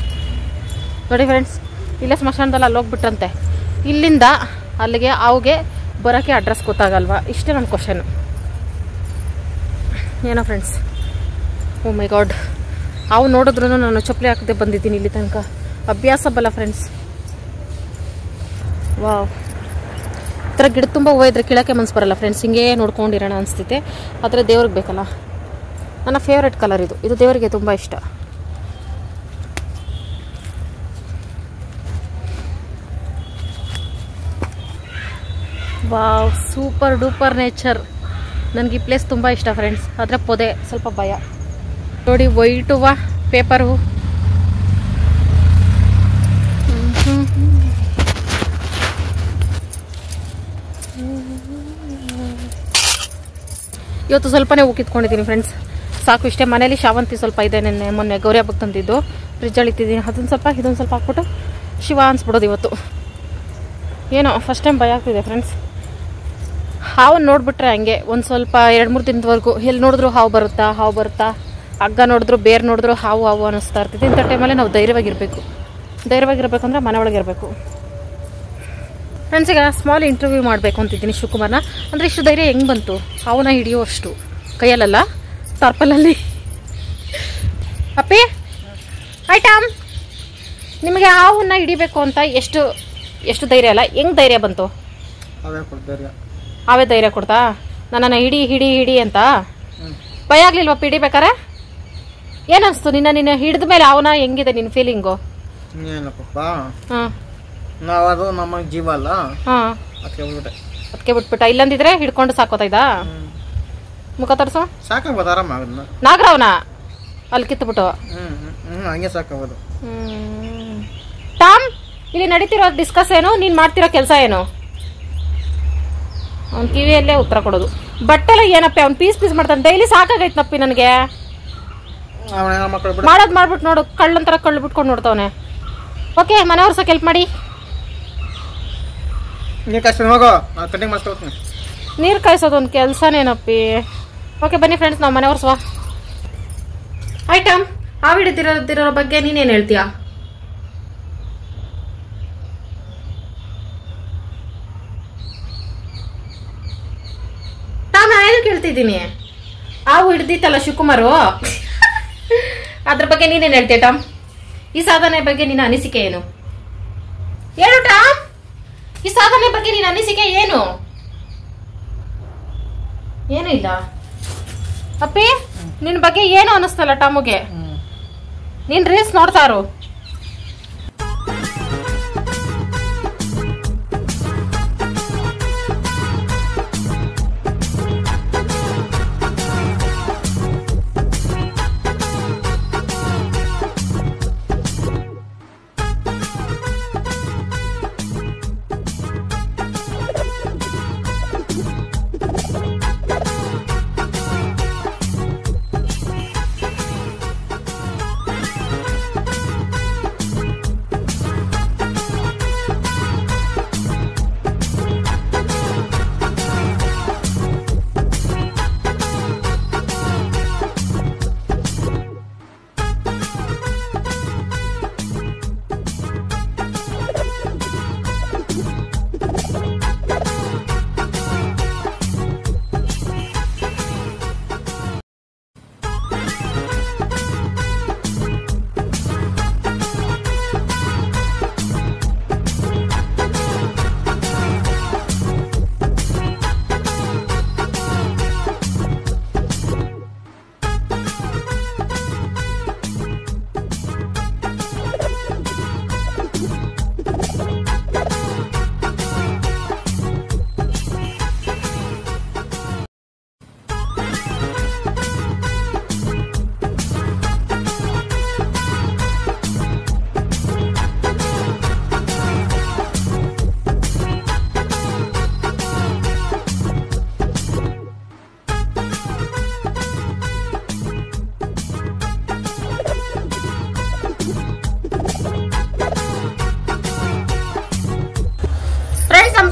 ನೋಡಿ ಫ್ರೆಂಡ್ಸ್, ಇಲ್ಲೇ ಸ್ಮಶಾನದಲ್ಲಿ ಅಲ್ಲಿ ಹೋಗ್ಬಿಟ್ಟಂತೆ. ಇಲ್ಲಿಂದ ಅಲ್ಲಿಗೆ ಹಾವುಗೆ ಬರೋಕ್ಕೆ ಅಡ್ರೆಸ್ ಗೊತ್ತಾಗಲ್ವಾ? ಇಷ್ಟೇ ನನ್ನ ಕ್ವಶನು. ಏನೋ ಫ್ರೆಂಡ್ಸ್. ಓ ಮೈ ಗಾಡ್. ಹಾವು ನೋಡಿದ್ರೂ ನಾನು ಚಪ್ಪಲಿ ಹಾಕದೆ ಬಂದಿದ್ದೀನಿ ಇಲ್ಲಿ ತನಕ. ಅಭ್ಯಾಸ ಬಲ್ಲ ಫ್ರೆಂಡ್ಸ್. ವಾವ್. ಈ ಥರ ಗಿಡ ತುಂಬ ಹೂವು ಇದ್ರೆ ಕೀಳಕ್ಕೆ ಮನ್ಸು ಬರಲ್ಲ ಫ್ರೆಂಡ್ಸ್. ಹಿಂಗೆ ನೋಡ್ಕೊಂಡಿರೋಣ ಅನಿಸ್ತೈತೆ. ಆದರೆ ದೇವ್ರಿಗೆ ಬೇಕಲ್ಲ. ನನ್ನ ಫೇವ್ರೆಟ್ ಕಲರ್ ಇದು. ಇದು ದೇವರಿಗೆ ತುಂಬ ಇಷ್ಟ. Wow, super duper nature. ನನಗೆ ಈ ಪ್ಲೇಸ್ ತುಂಬ ಇಷ್ಟ ಫ್ರೆಂಡ್ಸ್. ಆದರೆ ಪೊದೆ ಸ್ವಲ್ಪ ಭಯ. ನೋಡಿ ವೈಟ್ ಹೂವು, ಪೇಪರ್ ಹೂ. ಇವತ್ತು ಸ್ವಲ್ಪನೇ ಹೂ ಕಿತ್ಕೊಂಡಿದ್ದೀನಿ ಫ್ರೆಂಡ್ಸ್. ಸಾಕು ಇಷ್ಟೇ. ಮನೇಲಿ ಶಾವಂತಿ ಸ್ವಲ್ಪ ಇದೆ, ಮೊನ್ನೆ ಗೌರಿ ಹಬ್ಬಕ್ಕೆ ತಂದಿದ್ದು. ಫ್ರಿಜ್ಜಲ್ಲಿ ಇಟ್ಟಿದ್ದೀನಿ. ಅದೊಂದು ಸ್ವಲ್ಪ ಇದೊಂದು ಸ್ವಲ್ಪ ಹಾಕ್ಬಿಟ್ಟು ಶಿವ ಅನ್ಸ್ಬಿಡೋದು ಇವತ್ತು. ಏನೋ ಫಸ್ಟ್ ಟೈಮ್ ಭಯ ಆಗ್ತಿದೆ ಫ್ರೆಂಡ್ಸ್. ಹಾವು ನೋಡ್ಬಿಟ್ರೆ ಹಂಗೆ ಒಂದು ಸ್ವಲ್ಪ 2-3 ದಿನದವರೆಗೂ ಎಲ್ಲಿ ನೋಡಿದ್ರು ಹಾವು ಬರುತ್ತಾ, ಹಗ್ಗ ನೋಡಿದ್ರು ಬೇರೆ ನೋಡಿದ್ರು ಹಾವು ಅನ್ನಿಸ್ತಾ ಇರ್ತಿದೆ. ಇಂಥ ಟೈಮಲ್ಲಿ ನಾವು ಧೈರ್ಯವಾಗಿರ್ಬೇಕಂದ್ರೆ ಮನೆ ಒಳಗೆ ಇರಬೇಕು ಫ್ರೆಂಡ್ಸ್. ಈಗ ಸ್ಮಾಲ್ ಇಂಟರ್ವ್ಯೂ ಮಾಡಬೇಕು ಅಂತಿದ್ದೀನಿ ಶಿವಕುಮಾರ್ನ. ಅಂದರೆ ಇಷ್ಟು ಧೈರ್ಯ ಹೆಂಗೆ ಬಂತು? ಹಾವನ್ನ ಹಿಡಿಯೋ ಅಷ್ಟು ಕೈಯಲ್ಲ, ಟಾರ್ಪಲಲ್ಲಿ. ಅಪ್ಪಿ ಐಟಮ್, ನಿಮಗೆ ಹಾವನ್ನ ಹಿಡಿಬೇಕು ಅಂತ ಎಷ್ಟು ಧೈರ್ಯ ಅಲ್ಲ, ಹೆಂಗೆ ಧೈರ್ಯ ಬಂತು? ಅವೇ ಧೈರ್ಯ ಕೊಡ್ತಾ ನನ್ನನ್ನು ಹಿಡಿ ಅಂತ? ಭಯ ಆಗ್ಲಿಲ್ವಪ್ಪ ಹಿಡಿಬೇಕಾರೆ? ಏನನ್ಸ್ತು ನಿನ್ನ ಹಿಡಿದ ಮೇಲೆ ಅವನ ಹೆಂಗಿದೆ ನಿನ್ನ ಫೀಲಿಂಗು? ನಾವದು ನಮ್ಮ ಜೀವ ಅಲ್ಲ, ಅದಕ್ಕೆ ಬಿಟ್ಬಿಟ್ಟ. ಇಲ್ಲಂದಿದ್ರೆ ಹಿಡ್ಕೊಂಡು ಸಾಕೋತೈದಾ? ಮುಖ ತೋರ್ಸು. ಸಾಕಾಗ್ಬೋದು ಆರಾಮ. ನಾಗರಾವ್ನ ಅಲ್ಲಿ ಕಿತ್ಬಿಟ್ಟು ಹಂಗೆ ಸಾಕಾಗ್ಬೋದು. ಟಾಮ್, ಇಲ್ಲಿ ನಡೀತಿರೋ ಡಿಸ್ಕಸ್ ಏನು, ನೀನ್ ಮಾಡ್ತಿರೋ ಕೆಲಸ ಏನು? ಅವ್ನ ಕಿವಿಯಲ್ಲೇ ಉತ್ತರ ಕೊಡೋದು. ಬಟ್ಟೆಲ್ಲ ಏನಪ್ಪಿ ಅವ್ನು ಪೀಸ್ ಮಾಡ್ತಾನೆ ಡೈಲಿ. ಸಾಕಾಗೈತನಪ್ಪಿ ನನಗೆ. ಮಾಡೋದು ಮಾಡ್ಬಿಟ್ಟು ನೋಡು, ಕಳ್ಳಂತರ ಕಳ್ಳು ಬಿಟ್ಕೊಂಡು ನೋಡ್ತಾವನೆ. ಓಕೆ, ಮನೆಯವ್ರ ಸಹ ಹೆಲ್ಪ್ ಮಾಡಿ. ನೀರು ಕಾಯಿಸೋದು ಒಂದು ಕೆಲಸನೇನಪ್ಪಿ. ಓಕೆ ಬನ್ನಿ ಫ್ರೆಂಡ್ಸ್, ನಾವು ಮನೆಯವ್ರ ಸ್ವ. ಐಟಮ್, ಹಾವು ಹಿಡಿದಿರೋ ಬಗ್ಗೆ ನೀನೇನು ಹೇಳ್ತೀಯಾ? ನಾನು ಕೇಳ್ತಿದ್ದೀನಿ. ಹಾವು ಹಿಡ್ದಿತ್ತಲ್ಲ ಶಿವಕುಮಾರು, ಅದ್ರ ಬಗ್ಗೆ ನೀನೇನು ಹೇಳ್ತೀಯ ಟಾಮ್? ಈ ಸಾಧನೆ ಬಗ್ಗೆ ನಿನ್ನ ಅನಿಸಿಕೆ ಏನು ಹೇಳು ಟಾಮ್? ಈ ಸಾಧನೆ ಬಗ್ಗೆ ನಿನ್ನ ಅನಿಸಿಕೆ ಏನು? ಏನೂ ಇಲ್ಲ ಅಪ್ಪಿ, ನಿನ್ ಬಗ್ಗೆ ಏನು ಅನಿಸ್ತಲ್ಲ ಟಾಮುಗೆ? ನೀನ್ ರೀಲ್ಸ್ ನೋಡ್ತಾರು.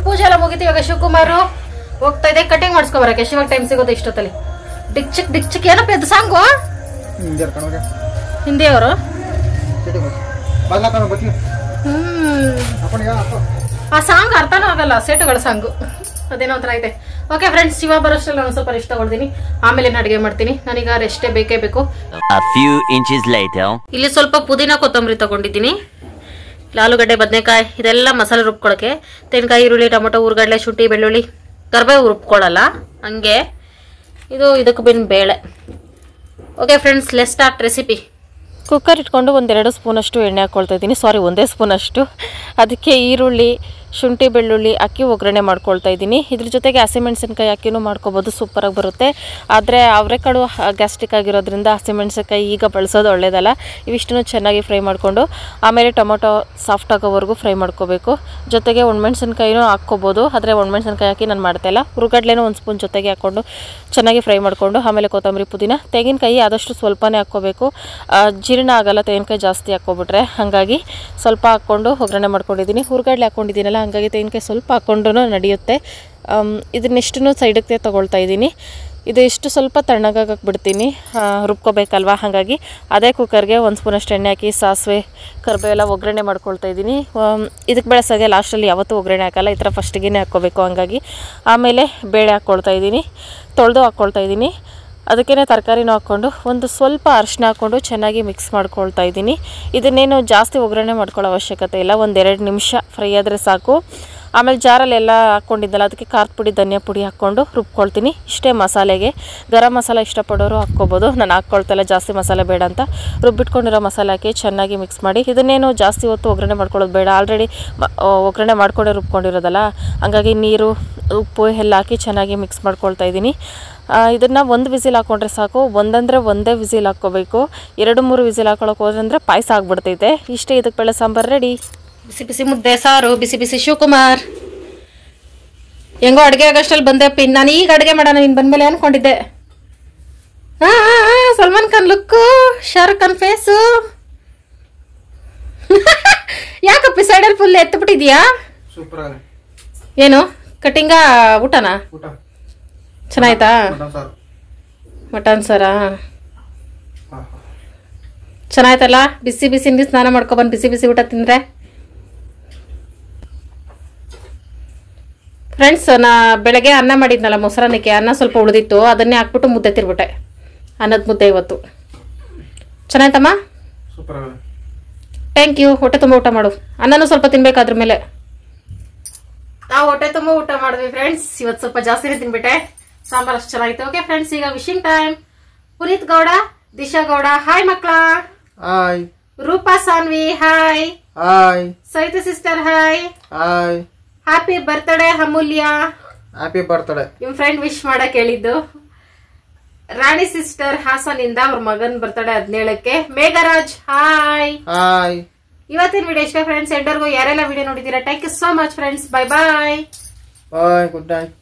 ಪೂಜೆ ಎಲ್ಲ ಮುಗಿತು. ಇವಾಗ ಶಿವಕುಮಾರ್ ಹೋಗ್ತಾ ಇದೆ ಕಟಿಂಗ್ ಮಾಡಿಸ್ಕೊ ಬರಕ್ಕೆ. ಶಿವಾಗ ಟೈಮ್ ಸಿಗೋದು ಇಷ್ಟೊತ್ತಲ್ಲಿ. ಡಿಕ್ ಚಿಕ್ ಏನಪ್ಪ ಇದು ಸಾಂಗು? ಹಿಂದಿಯವರು ಆ ಸಾಂಗ್ ಅರ್ಥನೂ ಆಗಲ್ಲ, ಸೇಟುಗಳ ಸಾಂಗು. ಅದೇನೋ ಒಂಥರ ಐತೆ. ಓಕೆ ಫ್ರೆಂಡ್ಸ್, ಶಿವ ಬರೋಷ್ಟರಲ್ಲಿ ನಾನು ಸ್ವಲ್ಪ ರೆಸ್ಟ್ ತಗೊಳ್ತೀನಿ. ಆಮೇಲೆ ಅಡುಗೆ ಮಾಡ್ತೀನಿ. ನನಗ ರೆಸ್ಟೇ ಬೇಕೇ ಬೇಕು. ಇಲ್ಲಿ ಸ್ವಲ್ಪ ಪುದೀನ ಕೊತ್ತಂಬರಿ ತಗೊಂಡಿದ್ದೀನಿ. ಆಲೂಗಡ್ಡೆ, ಬದನೆಕಾಯಿ ಇದೆಲ್ಲ ಮಸಾಲೆ ರುಬ್ಕೊಳಕ್ಕೆ. ತೆಂಗಿನಕಾಯಿ, ಈರುಳ್ಳಿ, ಟೊಮೊಟೊ, ಊರ್ಗಡ್ಲೆ, ಶುಂಠಿ, ಬೆಳ್ಳುಳ್ಳಿ, ಕರಿಬೇವು ರುಬ್ಕೊಳ್ಳಲ್ಲ ಹಂಗೆ. ಇದಕ್ಕೆ ಬೇಳೆ. Okay friends, let's start recipe. Cooker ಇಟ್ಕೊಂಡು ಒಂದೆರಡು ಸ್ಪೂನಷ್ಟು ಎಣ್ಣೆ ಹಾಕ್ಕೊಳ್ತಾ ಇದ್ದೀನಿ. ಸಾರಿ, ಒಂದೇ ಸ್ಪೂನಷ್ಟು. ಅದಕ್ಕೆ ಈರುಳ್ಳಿ, ಶುಂಠಿ, ಬೆಳ್ಳುಳ್ಳಿ ಹಾಕಿ ಒಗ್ಗರಣೆ ಮಾಡ್ಕೊಳ್ತಾ ಇದ್ದೀನಿ. ಇದ್ರ ಜೊತೆಗೆ ಹಸಿಮೆಣಸಿನ್ಕಾಯಿ ಹಾಕಿನೂ ಮಾಡ್ಕೋಬೋದು, ಸೂಪರಾಗಿ ಬರುತ್ತೆ. ಆದರೆ ಅವರೆಕಾಳು ಗ್ಯಾಸ್ಟ್ರಿಕ್ ಆಗಿರೋದ್ರಿಂದ ಹಸಿಮೆಣಸಿನ್ಕಾಯಿ ಈಗ ಬಳಸೋದು ಒಳ್ಳೇದಲ್ಲ. ಇವಿಷ್ಟನ್ನು ಚೆನ್ನಾಗಿ ಫ್ರೈ ಮಾಡಿಕೊಂಡು ಆಮೇಲೆ ಟೊಮೊಟೊ ಸಾಫ್ಟ್ ಆಗೋವರೆಗೂ ಫ್ರೈ ಮಾಡ್ಕೋಬೇಕು. ಜೊತೆಗೆ ಒಣಮೆಣಸಿನ್ಕಾಯಿನೂ ಹಾಕ್ಕೋಬೋದು, ಆದರೆ ಒಣಮೆಣಸಿನ್ಕಾಯಿ ಹಾಕಿ ನಾನು ಮಾಡ್ತಾಯಿಲ್ಲ. ಹುರುಗಡ್ಲೆನೂ ಒಂದು ಸ್ಪೂನ್ ಜೊತೆಗೆ ಹಾಕ್ಕೊಂಡು ಚೆನ್ನಾಗಿ ಫ್ರೈ ಮಾಡಿಕೊಂಡು ಆಮೇಲೆ ಕೊತ್ತಂಬರಿ, ಪುದೀನ, ತೆಂಗಿನಕಾಯಿ ಆದಷ್ಟು ಸ್ವಲ್ಪನೇ ಹಾಕ್ಕೋಬೇಕು. ಜೀರ್ಣ ಆಗಲ್ಲ ತೆಂಗಿನಕಾಯಿ ಜಾಸ್ತಿ ಹಾಕ್ಕೊಬಿಟ್ರೆ, ಹಾಗಾಗಿ ಸ್ವಲ್ಪ ಹಾಕ್ಕೊಂಡು ಒಗ್ಗರಣೆ ಮಾಡ್ಕೊಂಡಿದ್ದೀನಿ. ಹುರುಗಡ್ಲೆ ಹಾಕ್ಕೊಂಡಿದ್ದೀನಲ್ಲ, ಹಾಗಾಗಿ ತೆಂಗಿನಕಾಯಿ ಸ್ವಲ್ಪ ಹಾಕ್ಕೊಂಡ್ರೂ ನಡೆಯುತ್ತೆ. ಇದನ್ನೆಷ್ಟನ್ನು ಸೈಡಕ್ಕೆ ತೊಗೊಳ್ತಾ ಇದ್ದೀನಿ. ಇದು ಎಷ್ಟು ಸ್ವಲ್ಪ ತಣ್ಣಗಾಗಕ್ಕೆ ಬಿಡ್ತೀನಿ, ರುಬ್ಕೋಬೇಕಲ್ವ. ಹಾಗಾಗಿ ಅದೇ ಕುಕ್ಕರ್ಗೆ ಒಂದು ಸ್ಪೂನಷ್ಟು ಎಣ್ಣೆ ಹಾಕಿ ಸಾಸಿವೆ, ಕರಿಬೇವೆಲ್ಲ ಒಗ್ಗರಣೆ ಮಾಡ್ಕೊಳ್ತಾ ಇದ್ದೀನಿ. ಇದಕ್ಕೆ ಬೆಳೆಸಾಗೆ ಲಾಸ್ಟಲ್ಲಿ ಯಾವತ್ತೂ ಒಗ್ಗರಣೆ ಹಾಕಲ್ಲ, ಈ ಥರ ಫಸ್ಟಿಗೆ ಹಾಕ್ಕೋಬೇಕು. ಹಾಗಾಗಿ ಆಮೇಲೆ ಬೇಳೆ ಹಾಕ್ಕೊಳ್ತಾ ಇದ್ದೀನಿ, ತೊಳೆದು ಹಾಕ್ಕೊಳ್ತಾ ಇದ್ದೀನಿ. ಅದಕ್ಕೇ ತರಕಾರಿನೂ ಹಾಕ್ಕೊಂಡು ಒಂದು ಸ್ವಲ್ಪ ಅರಿಶಿನ ಹಾಕ್ಕೊಂಡು ಚೆನ್ನಾಗಿ ಮಿಕ್ಸ್ ಮಾಡ್ಕೊಳ್ತಾ ಇದ್ದೀನಿ. ಇದನ್ನೇನು ಜಾಸ್ತಿ ಒಗ್ಗರಣೆ ಮಾಡ್ಕೊಳ್ಳೋ ಅವಶ್ಯಕತೆ ಇಲ್ಲ, ಒಂದೆರಡು ನಿಮಿಷ ಫ್ರೈ ಆದರೆ ಸಾಕು. ಆಮೇಲೆ ಜಾರಲ್ಲೆಲ್ಲ ಹಾಕ್ಕೊಂಡಿದ್ದಲ್ಲ, ಅದಕ್ಕೆ ಖಾರದ ಪುಡಿ, ಧನಿಯಾ ಪುಡಿ ಹಾಕ್ಕೊಂಡು ರುಬ್ಕೊಳ್ತೀನಿ. ಇಷ್ಟೇ ಮಸಾಲೆಗೆ. ಗರಂ ಮಸಾಲ ಇಷ್ಟಪಡೋರು ಹಾಕ್ಕೋಬೋದು, ನಾನು ಹಾಕ್ಕೊಳ್ತಾಯಿಲ್ಲ, ಜಾಸ್ತಿ ಮಸಾಲೆ ಬೇಡ ಅಂತ. ರುಬ್ಬಿಟ್ಕೊಂಡಿರೋ ಮಸಾಲೆ ಹಾಕಿ ಚೆನ್ನಾಗಿ ಮಿಕ್ಸ್ ಮಾಡಿ. ಇದನ್ನೇನು ಜಾಸ್ತಿ ಹೊತ್ತು ಒಗ್ಗರಣೆ ಮಾಡ್ಕೊಳ್ಳೋದು ಬೇಡ, ಆಲ್ರೆಡಿ ಒಗ್ಗರಣೆ ಮಾಡ್ಕೊಂಡೇ ರುಬ್ಕೊಂಡಿರೋದಲ್ಲ. ಹಾಗಾಗಿ ನೀರು, ಉಪ್ಪು ಎಲ್ಲ ಹಾಕಿ ಚೆನ್ನಾಗಿ ಮಿಕ್ಸ್ ಮಾಡ್ಕೊಳ್ತಾ ಇದ್ದೀನಿ. ಇದನ್ನು ಒಂದು ವಿಸಿಲ್ ಹಾಕ್ಕೊಂಡ್ರೆ ಸಾಕು. ಒಂದೇ ವಿಸಿಲ್ ಹಾಕ್ಕೋಬೇಕು. 2-3 ವಿಸಿಲ್ ಹಾಕೊಳ್ಳೋಕೆ ಹೋದ್ರೆ ಪಾಯಸ ಆಗ್ಬಿಡ್ತೈತೆ. ಇಷ್ಟೇ, ಇದಕ್ಕೆ ಬೇಳೆ ಸಾಂಬಾರು ರೆಡಿ. ಬಿಸಿ ಬಿಸಿ ಮುದ್ದೆ, ಸಾರು, ಬಿಸಿ ಬಿಸಿ ಶಿವಕುಮಾರ್. ಹೆಂಗೋ ಅಡುಗೆ ಆಗಷ್ಟಲ್ಲಿ ಬಂದೆ. ನಾನು ಈಗ ಅಡುಗೆ ಮಾಡೋಣ ನೀನು ಬಂದಮೇಲೆ ಅನ್ಕೊಂಡಿದ್ದೆ. Salman Khan look, Shahrukh Khan face. ಯಾಕಪ್ಪಿ ಸೈಡಲ್ಲಿ ಫುಲ್ ಎತ್ತುಬಿಟ್ಟಿದ್ಯಾ? ಏನು ಕಟಿಂಗ? ಊಟನಾ? ಚೆನ್ನಾಯ್ತಾ? ಮಟನ್ ಸಾರಾ ಚೆನ್ನಾಯ್ತಲ್ಲ? ಬಿಸಿ ಬಿಸಿ ನೀರು ಸ್ನಾನ ಮಾಡ್ಕೊಬಂದು ಬಿಸಿ ಬಿಸಿ ಊಟ ತಿಂದ್ರೆ. ಫ್ರೆಂಡ್ಸ್, ನಾ ಬೆಳಗ್ಗೆ ಅನ್ನ ಮಾಡಿದ್ನಲ್ಲ ಮೊಸರನ್ನಕ್ಕೆ, ಅನ್ನ ಸ್ವಲ್ಪ ಉಳಿದಿತ್ತು, ಅದನ್ನೇ ಹಾಕ್ಬಿಟ್ಟು ಮುದ್ದೆ ತಿರ್ಬಿಟ್ಟೆ. ಅನ್ನದ ಮುದ್ದೆ ಇವತ್ತು. ಚೆನ್ನಾಯ್ತಮ್ಮ? Thank you. ಹೊಟ್ಟೆ ತುಂಬ ಊಟ ಮಾಡು. ಅನ್ನನೂ ಸ್ವಲ್ಪ ತಿನ್ಬೇಕಾದ್ರ ಮೇಲೆ. ನಾವು ಹೊಟ್ಟೆ ತುಂಬ ಊಟ ಮಾಡಿದ್ವಿ ಫ್ರೆಂಡ್ಸ್. ಇವತ್ತು ಸ್ವಲ್ಪ ಜಾಸ್ತಿನೇ ತಿನ್ಬಿಟ್ಟೆ. ಸಾಂಬಾರ್ ಅಷ್ಟು ಚೆನ್ನಾಗಿತ್ತು. ಓಕೆ ಫ್ರೆಂಡ್ಸ್, ಈಗ wishing time. Puneeth Gowda, Disha Gowda, hi ಮಕ್ಕಳ. Hi. Roopa Saanvi, hi. Hi. Savita sister, hi. Hi. Happy birthday Amulya. Happy birthday. ನಿಮ್ ಫ್ರೆಂಡ್ ವಿಶ್ ಮಾಡಕ್ ಹೇಳಿದ್ದು. ರಾಣಿ ಸಿಸ್ಟರ್ ಹಾಸನಿಂದ ಅವ್ರ ಮಗನ್ ಬರ್ತ್ಡೇ 17ಕ್ಕೆ. ಮೇಘರಾಜ್, ಹಾಯ್. ಹಾಯ್. ಇವತ್ತಿನ ವಿಡಿಯೋ ಇಷ್ಟ ಫ್ರೆಂಡ್ಸ್. ಎಂಡರ್ಗೂ ಯಾರೆಲ್ಲ ವಿಡಿಯೋ ನೋಡಿದೀರಾ, thank you so much friends. Bye bye. Bye. Good night.